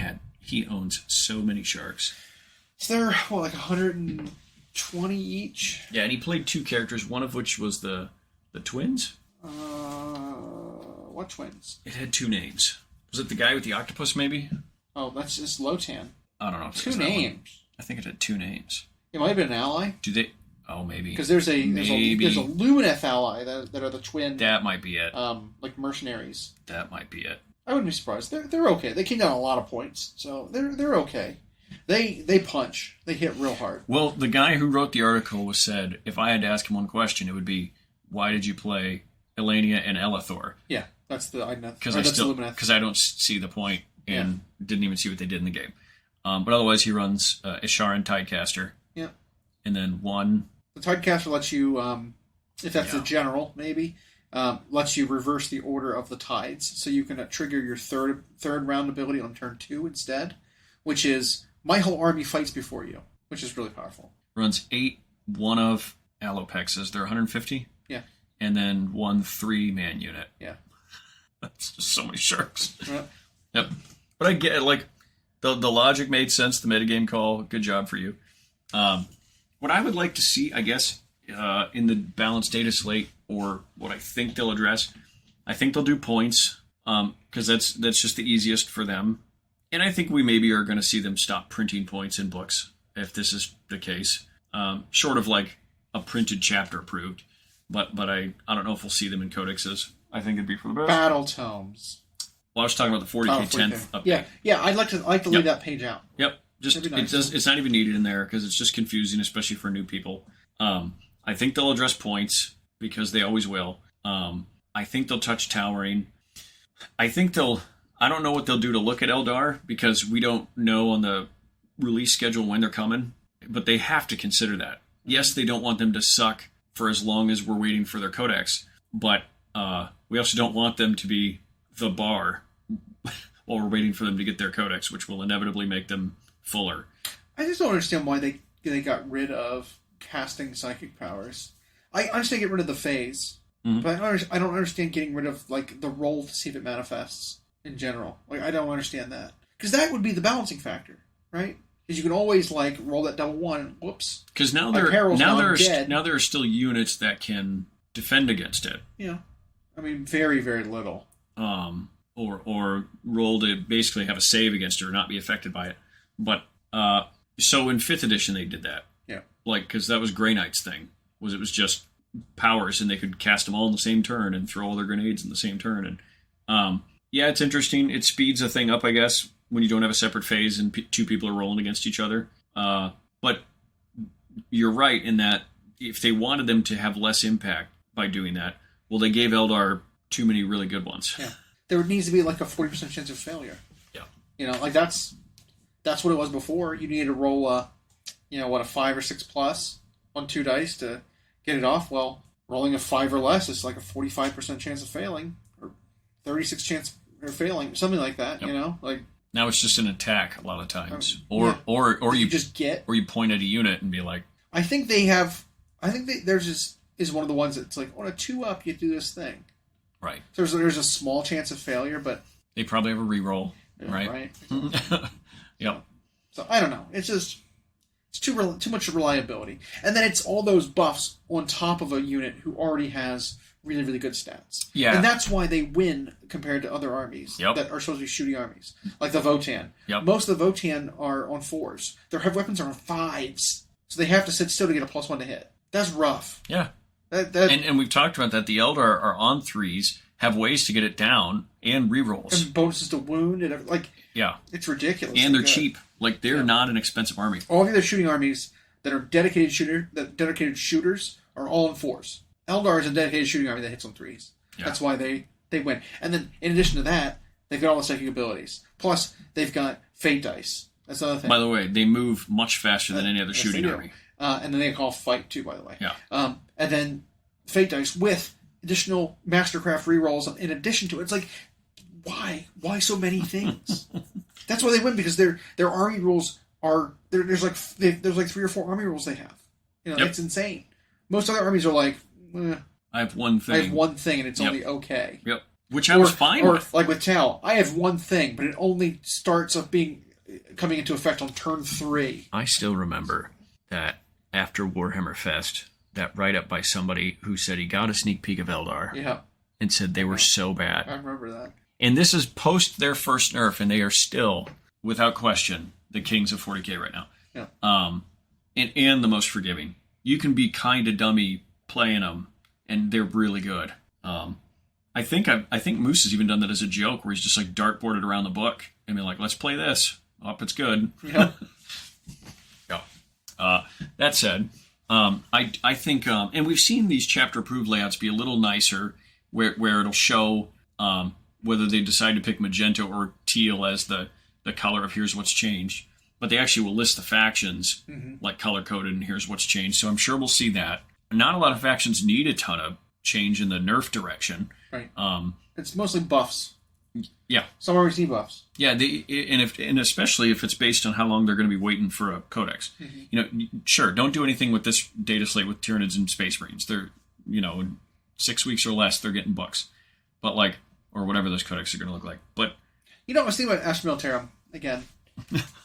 owns so many sharks. So they're, like 120 each? Yeah, and he played 2 characters, one of which was the twins? What twins? It had 2 names. Was it the guy with the octopus, maybe? Oh, that's just Lotan. I don't know. If it 2 was that one. names. I think it had 2 names. It might have been an ally. Do they? Oh, maybe. Because there's a Lumineth ally that are the twin. That might be it. Like mercenaries. That might be it. I wouldn't be surprised. They're okay. They came down a lot of points, so they're okay. They punch. They hit real hard. Well, the guy who wrote the article said if I had to ask him one question, it would be, why did you play Elenia and Elithor? Yeah, that's the Idneth. Because I don't see the point and didn't even see what they did in the game. But otherwise, he runs Isharan Tidecaster. Yeah. And then one. The Tidecaster lets you, if that's the general, maybe, lets you reverse the order of the tides, so you can trigger your third round ability on turn 2 instead, which is my whole army fights before you, which is really powerful. Runs 8 one of Alopexes. They're 150. Yeah. And then 1 3-man unit. Yeah. That's just so many sharks. Yep. Yep. But I get it. Like the logic made sense. The metagame call. Good job for you. What I would like to see, I guess, in the balanced data slate, or what I think they'll address, I think they'll do points, because that's just the easiest for them. And I think we maybe are going to see them stop printing points in books, if this is the case. Short of like a printed chapter approved. But I don't know if we'll see them in codexes. I think it'd be for the best. Battle tomes. Well, I was talking about the 40k 10th update. Yeah. I'd like to leave that page out. Yep. Just nice. It's not even needed in there because it's just confusing, especially for new people. I think they'll address points because they always will. I think they'll touch towering. I don't know what they'll do to look at Eldar because we don't know on the release schedule when they're coming, but they have to consider that. Yes, they don't want them to suck for as long as we're waiting for their codex, but we also don't want them to be the bar while we're waiting for them to get their codex, which will inevitably make them fuller. I just don't understand why they got rid of casting psychic powers. I understand get rid of the phase, but I don't understand getting rid of like the roll to see if it manifests in general. Like I don't understand that because that would be the balancing factor, right? Because you can always like roll that double 1. And, whoops. Because now there are still units that can defend against it. Yeah, I mean very very little. Or roll to basically have a save against it or not be affected by it. But so in 5th edition they did that. Yeah. Like because that was Grey Knight's thing. It was just powers and they could cast them all in the same turn and throw all their grenades in the same turn. And yeah, it's interesting. It speeds a thing up, I guess, when you don't have a separate phase and 2 people are rolling against each other. But you're right in that if they wanted them to have less impact by doing that, well, they gave Eldar too many really good ones. Yeah. There needs to be like a 40% chance of failure. Yeah. Like that's what it was before. You needed to roll a 5 or 6 plus on 2 dice to get it off. Well, rolling a 5 or less is like a 45% chance of failing or 36 chance of failing, something like that. Yep. Like now it's just an attack a lot of times, or you just get, or you point at a unit and be like, I think theirs is one of the ones that's like on a 2 up you do this thing. Right. So there's a small chance of failure, but they probably have a reroll, right? Right. Yep. So I don't know. It's too much reliability, and then it's all those buffs on top of a unit who already has really really good stats. Yeah. And that's why they win compared to other armies that are supposed to be shooting armies, like the Votann. Yep. Most of the Votann are on 4s. Their weapons are on 5s, so they have to sit still to get a +1 to hit. That's rough. Yeah. And we've talked about that. The Eldar are on 3s, have ways to get it down, and rerolls. And bonuses to wound, and yeah. It's ridiculous. And they're cheap. Like, they're not an expensive army. All the other shooting armies that are dedicated shooters are all on 4s. Eldar is a dedicated shooting army that hits on 3s. Yeah. That's why they win. And then, in addition to that, they've got all the psychic abilities. Plus, they've got fate dice. That's another thing. By the way, they move much faster than any other shooting army. And then they call fight, too, by the way. Yeah. And then fate dice with additional Mastercraft rerolls in addition to it. It's like, why? Why so many things? That's why they win, because their army rules are... There's like 3 or 4 army rules they have. It's insane. Most other armies are like... I have one thing. I have one thing, and it's only okay. Yep. Which I was fine with. Or like with Tau, I have one thing, but it only starts coming into effect on turn 3. I still remember that after Warhammer Fest, that write-up by somebody who said he got a sneak peek of Eldar. Yeah. And said they were so bad. I remember that. And this is post their first nerf, and they are still, without question, the kings of 40K right now. Yeah. And the most forgiving. You can be kind of dummy playing them, and they're really good. I think Moose has even done that as a joke, where he's just like dartboarded around the book and be like, "Let's play this. Oh, it's good." Yeah. Yeah. That said, I think, and we've seen these chapter-approved layouts be a little nicer, where it'll show whether they decide to pick magenta or teal as the color of here's what's changed. But they actually will list the factions like color-coded and here's what's changed. So I'm sure we'll see that. Not a lot of factions need a ton of change in the nerf direction. Right. It's mostly buffs. Yeah. Some already see buffs. Yeah, and especially if it's based on how long they're going to be waiting for a codex. Sure, don't do anything with this data slate with Tyranids and Space Marines. They're, in 6 weeks or less, they're getting books. But or whatever those codex are going to look like. But I was thinking about Astra Militarum again.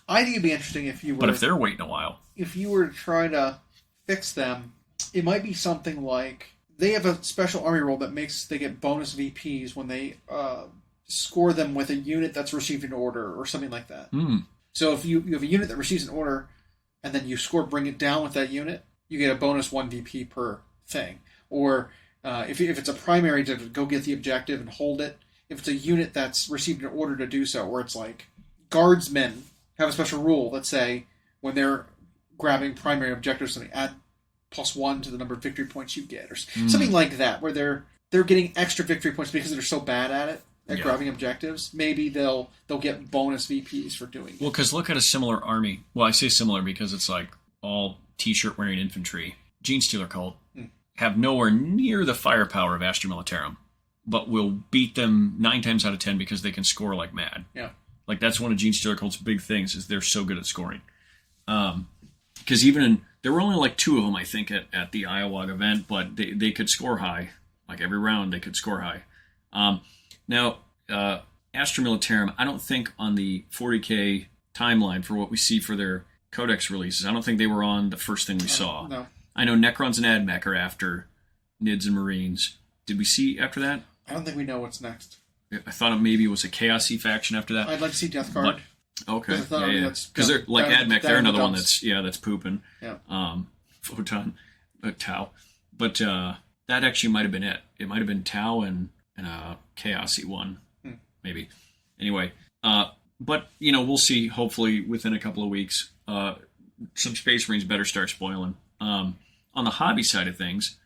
I think it'd be interesting if you were... But if they're waiting a while... If you were to try to fix them, it might be something like... They have a special army rule that makes they get bonus VPs when they score them with a unit that's received an order or something like that. So if you have a unit that receives an order and then you bring it down with that unit, you get a bonus 1 VP per thing. Or if it's a primary, to go get the objective and hold it. If it's a unit that's received an order to do so, or it's like guardsmen have a special rule that say when they're grabbing primary objectives, so they add +1 to the number of victory points you get, or something like that, where they're getting extra victory points because they're so bad at it, at grabbing objectives. Maybe they'll get bonus VPs for doing it. Well, because look at a similar army. Well, I say similar because it's like all t-shirt wearing infantry. Genestealer cult have nowhere near the firepower of Astra Militarum, but will beat them 9 times out of 10 because they can score like mad. Yeah. Like, that's one of Genestealer cult's big things, is they're so good at scoring. Because there were only like 2 of them, I think, at the Iowa event, but they could score high. Like, every round they could score high. Now, Astra Militarum, I don't think on the 40K timeline for what we see for their Codex releases, I don't think they were on the first thing we saw. No. I know Necrons and AdMech are after Nids and Marines. Did we see after that? I don't think we know what's next. I thought maybe it was a Chaos-y faction after that. I'd like to see Death Guard. Okay. Because they're like AdMech, they're another one that's pooping. Yeah. Photon, Tau. But that actually might have been it. It might have been Tau and a Chaos-y one, maybe. Anyway, but we'll see. Hopefully within a couple of weeks, some Space Marines better start spoiling. On the hobby side of things,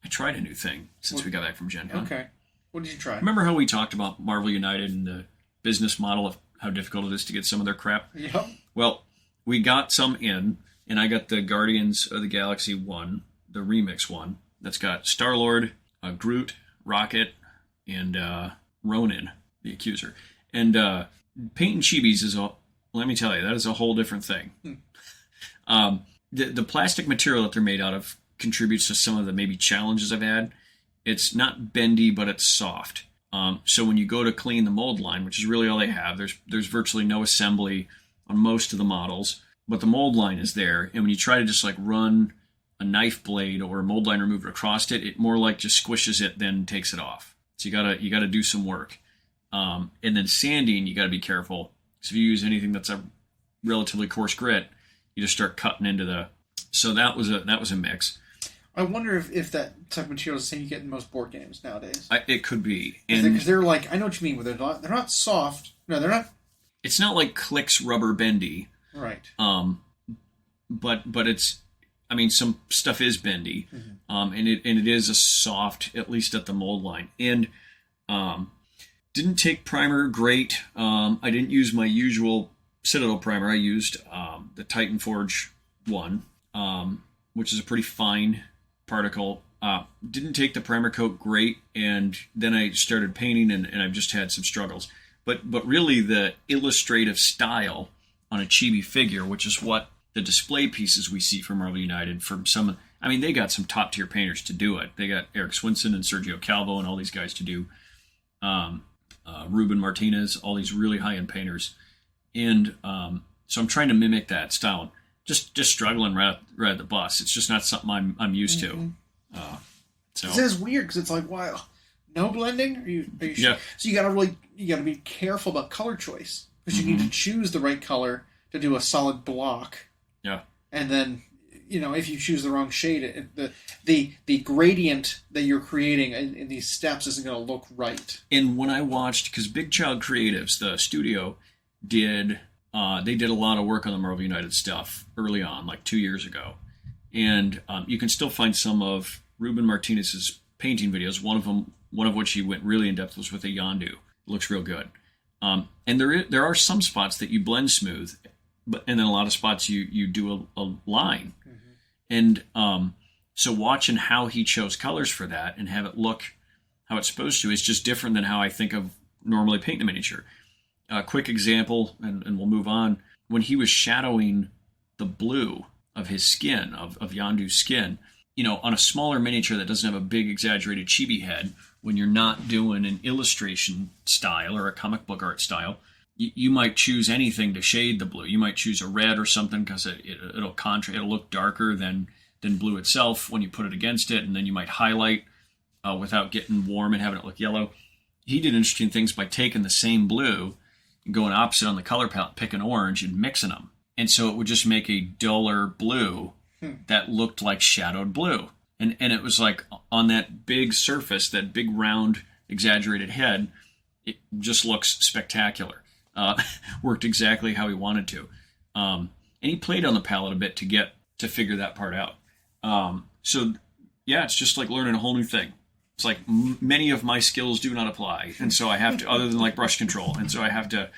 I tried a new thing since we got back from Gen Con. Okay. What did you try? Remember how we talked about Marvel United and the business model of how difficult it is to get some of their crap? Yep. Well, we got some in, and I got the Guardians of the Galaxy one, the remix one, that's got Star-Lord, Groot, Rocket, and Ronin, the Accuser. And painting chibis let me tell you, that is a whole different thing. The plastic material that they're made out of contributes to some of the maybe challenges I've had. It's not bendy, but it's soft. So when you go to clean the mold line, which is really all they have, there's virtually no assembly on most of the models, but the mold line is there. And when you try to just like run a knife blade or a mold line remover across it, it more like just squishes it than takes it off. So you gotta do some work. And then sanding, you gotta be careful. So if you use anything that's a relatively coarse grit, you just start cutting into the. So that was a mix. I wonder if that type of material is the same you get in most board games nowadays. It could be. Because they're like, I know what you mean, but they're not soft. No, they're not. It's not like Click's rubber bendy. Right. But it's, I mean, some stuff is bendy. And it is a soft, at least at the mold line. And didn't take primer great. I didn't use my usual Citadel primer. I used the Titan Forge one, which is a pretty fine particle. Didn't take the primer coat great, and then I started painting, and I've just had some struggles. But really, the illustrative style on a chibi figure, which is what the display pieces we see from Marvel United, from some I mean, they got some top tier painters to do it. They got Eric Swinson and Sergio Calvo and all these guys to do Ruben Martinez, all these really high end painters. And so I'm trying to mimic that style. Just struggling right at the bus. It's just not something I'm used to. So it is weird because it's like, wow, no blending. Are you sure? Yeah. So you gotta be careful about color choice because you need to choose the right color to do a solid block. Yeah. And then, if you choose the wrong shade, the gradient that you're creating in these steps isn't going to look right. And when I watched, because Big Child Creatives, the studio, did a lot of work on the Marvel United stuff early on, like 2 years ago. And you can still find some of Ruben Martinez's painting videos. One of which he went really in depth was with a Yondu. It looks real good. And there are some spots that you blend smooth, and then a lot of spots you do a line. And so watching how he chose colors for that and have it look how it's supposed to is just different than how I think of normally painting a miniature. A quick example, and we'll move on. When he was shadowing the blue of his skin, of Yondu's skin, on a smaller miniature that doesn't have a big exaggerated chibi head, when you're not doing an illustration style or a comic book art style, you might choose anything to shade the blue. You might choose a red or something because it'll look darker than blue itself when you put it against it, and then you might highlight without getting warm and having it look yellow. He did interesting things by taking the same blue and going opposite on the color palette, picking orange and mixing them. And so it would just make a duller blue that looked like shadowed blue. And it was like on that big surface, that big round exaggerated head, it just looks spectacular. Worked exactly how he wanted to. And he played on the palette a bit to figure that part out. So yeah, it's just like learning a whole new thing. It's like many of my skills do not apply. And so I have to, other than like brush control. And so I have to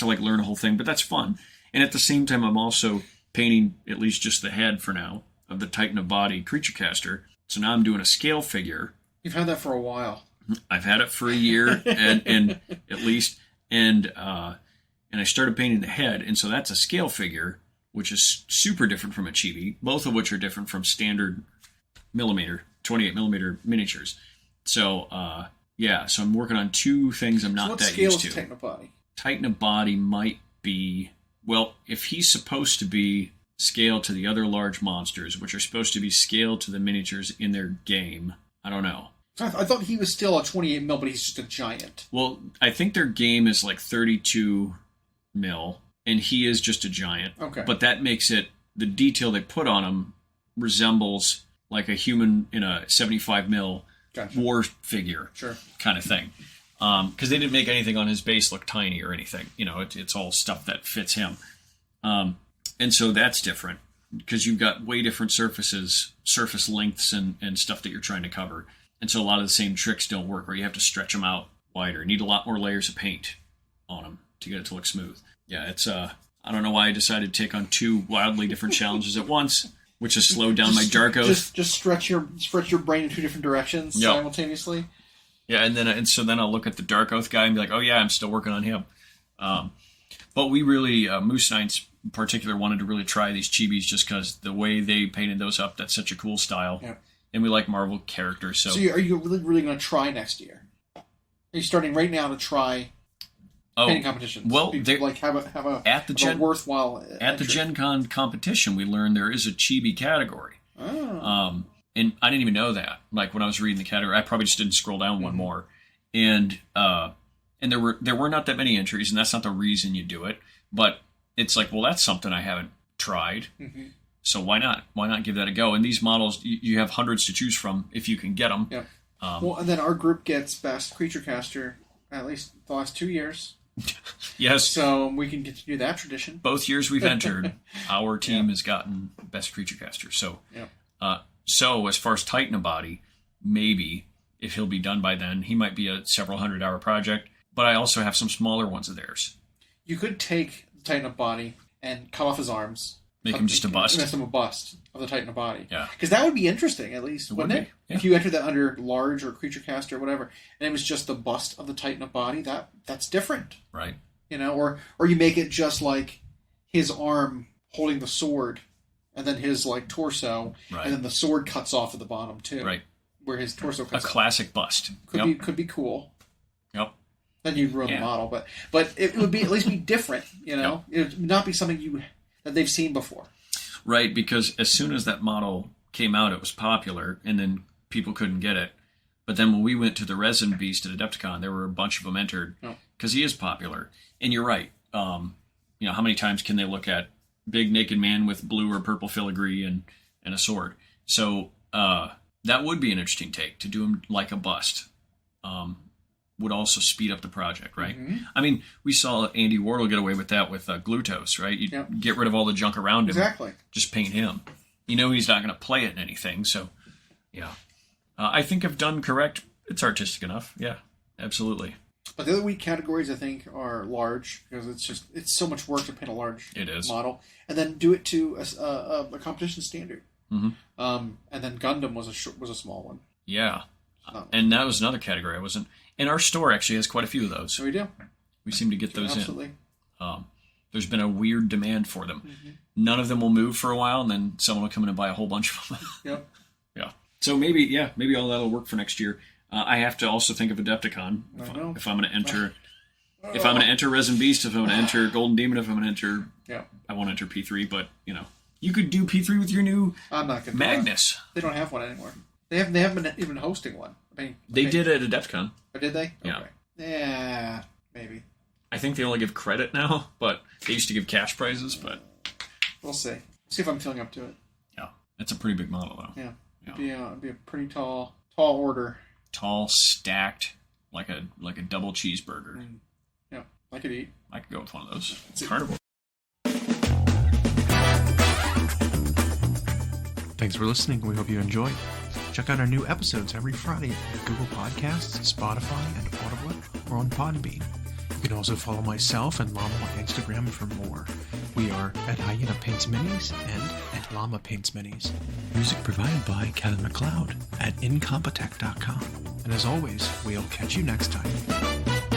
like learn a whole thing, but that's fun. And at the same time, I'm also painting at least just the head for now of the Titan of Body creature caster. So now I'm doing a scale figure. You've had that for a while. I've had it for a year and at least, and I started painting the head, and so that's a scale figure, which is super different from a chibi, both of which are different from standard 28 millimeter miniatures. So so I'm working on two things I'm not that used to. What scale is Titan of Body? Titan of Body might be, well, if he's supposed to be scaled to the other large monsters, which are supposed to be scaled to the miniatures in their game, I don't know. I thought he was still a 28 mil, but he's just a giant. Well, I think their game is like 32 mil, and he is just a giant. Okay. But that makes it, the detail they put on him resembles like a human in a 75 mil war figure kind of thing. Because they didn't make anything on his base look tiny or anything. It's all stuff that fits him. And so that's different because you've got way different surface lengths and stuff that you're trying to cover. And so a lot of the same tricks don't work, or you have to stretch them out wider. You need a lot more layers of paint on them to get it to look smooth. Yeah, it's I don't know why I decided to take on two wildly different challenges at once, which has slowed down my Dark Oath. Just stretch your brain in two different directions simultaneously. Yeah, and so then I'll look at the Dark Oath guy and be like, oh yeah, I'm still working on him. But we really, Moose Knights in particular, wanted to really try these chibis just because the way they painted those up, that's such a cool style. Yeah. And we like Marvel characters. So are you really going to try next year? Are you starting right now to try painting competitions? Well, have a worthwhile at the Gen Con competition, we learned there is a chibi category. Oh. And I didn't even know that. Like when I was reading the category, I probably just didn't scroll down one more. And there were not that many entries, and that's not the reason you do it. But it's like, well, that's something I haven't tried. Mm-hmm. So why not? Why not give that a go? And these models, you have hundreds to choose from if you can get them. Yeah. And then our group gets Best Creature Caster at least the last 2 years. Yes. So we can continue that tradition. Both years we've entered, our team has gotten Best Creature Caster. So, so as far as Titan of Body, maybe if he'll be done by then, he might be a several 100-hour project. But I also have some smaller ones of theirs. You could take the Titan of Body and cut off his arms. Make him just a bust. Make him a bust of the Titan of Body. Yeah. Because that would be interesting, at least, wouldn't it? Yeah. If you entered that under large or creature caster or whatever, and it was just the bust of the Titan of Body, that's different. Right. Or you make it just like his arm holding the sword and then his like torso, Right. and then the sword cuts off at the bottom too. Right. Where his torso A cuts off. classic bust. Could be cool. Yep. Then you'd ruin the model, but it would be at least be different, you know? It would not be something that they've seen before. Right, because as soon as that model came out, it was popular, and then people couldn't get it. But then when we went to the Resin Beast at Adepticon, there were a bunch of them entered because he is popular. And you're right. How many times can they look at big naked man with blue or purple filigree and a sword? So that would be an interesting take, to do him like a bust. Would also speed up the project, right? Mm-hmm. I mean, we saw Andy Wardle get away with that with Glutos, right? You get rid of all the junk around him. Exactly. Just paint him. He's not going to play it in anything, so yeah. I think if done correct, it's artistic enough. Yeah, absolutely. But the other weak categories, I think, are large, because it's so much work to paint a large model, and then do it to a competition standard. Mm-hmm. And then Gundam was a small one. Yeah, and that was another category I wasn't. And our store actually has quite a few of those. So we do. We seem to get those Absolutely. in. There's been a weird demand for them. Mm-hmm. None of them will move for a while, and then someone will come in and buy a whole bunch of them. Yep. Yeah. So maybe all that'll work for next year. I have to also think of Adepticon if I'm going to enter. If I'm going to enter Resin Beast, if I'm going to enter Golden Demon, if I'm going to enter, I won't enter P3. But you could do P3 with your new I'm not gonna Magnus. They don't have one anymore. They haven't been even hosting one. They did at Adepticon. Oh, did they? Yeah. Okay. Yeah, maybe. I think they only give credit now, but they used to give cash prizes. But we'll see. See if I'm feeling up to it. Yeah, it's a pretty big model, though. Yeah. It'd be a pretty tall order. Tall, stacked, like a double cheeseburger. Yeah, I could eat. I could go with one of those. It's carnivore. Thanks for listening. We hope you enjoyed. Check out our new episodes every Friday at Google Podcasts, Spotify, and Audible, or on Podbean. You can also follow myself and Llama on Instagram for more. We are at Hyena Paints Minis and at Llama Paints Minis. Music provided by Kevin MacLeod at incompetech.com. And as always, we'll catch you next time.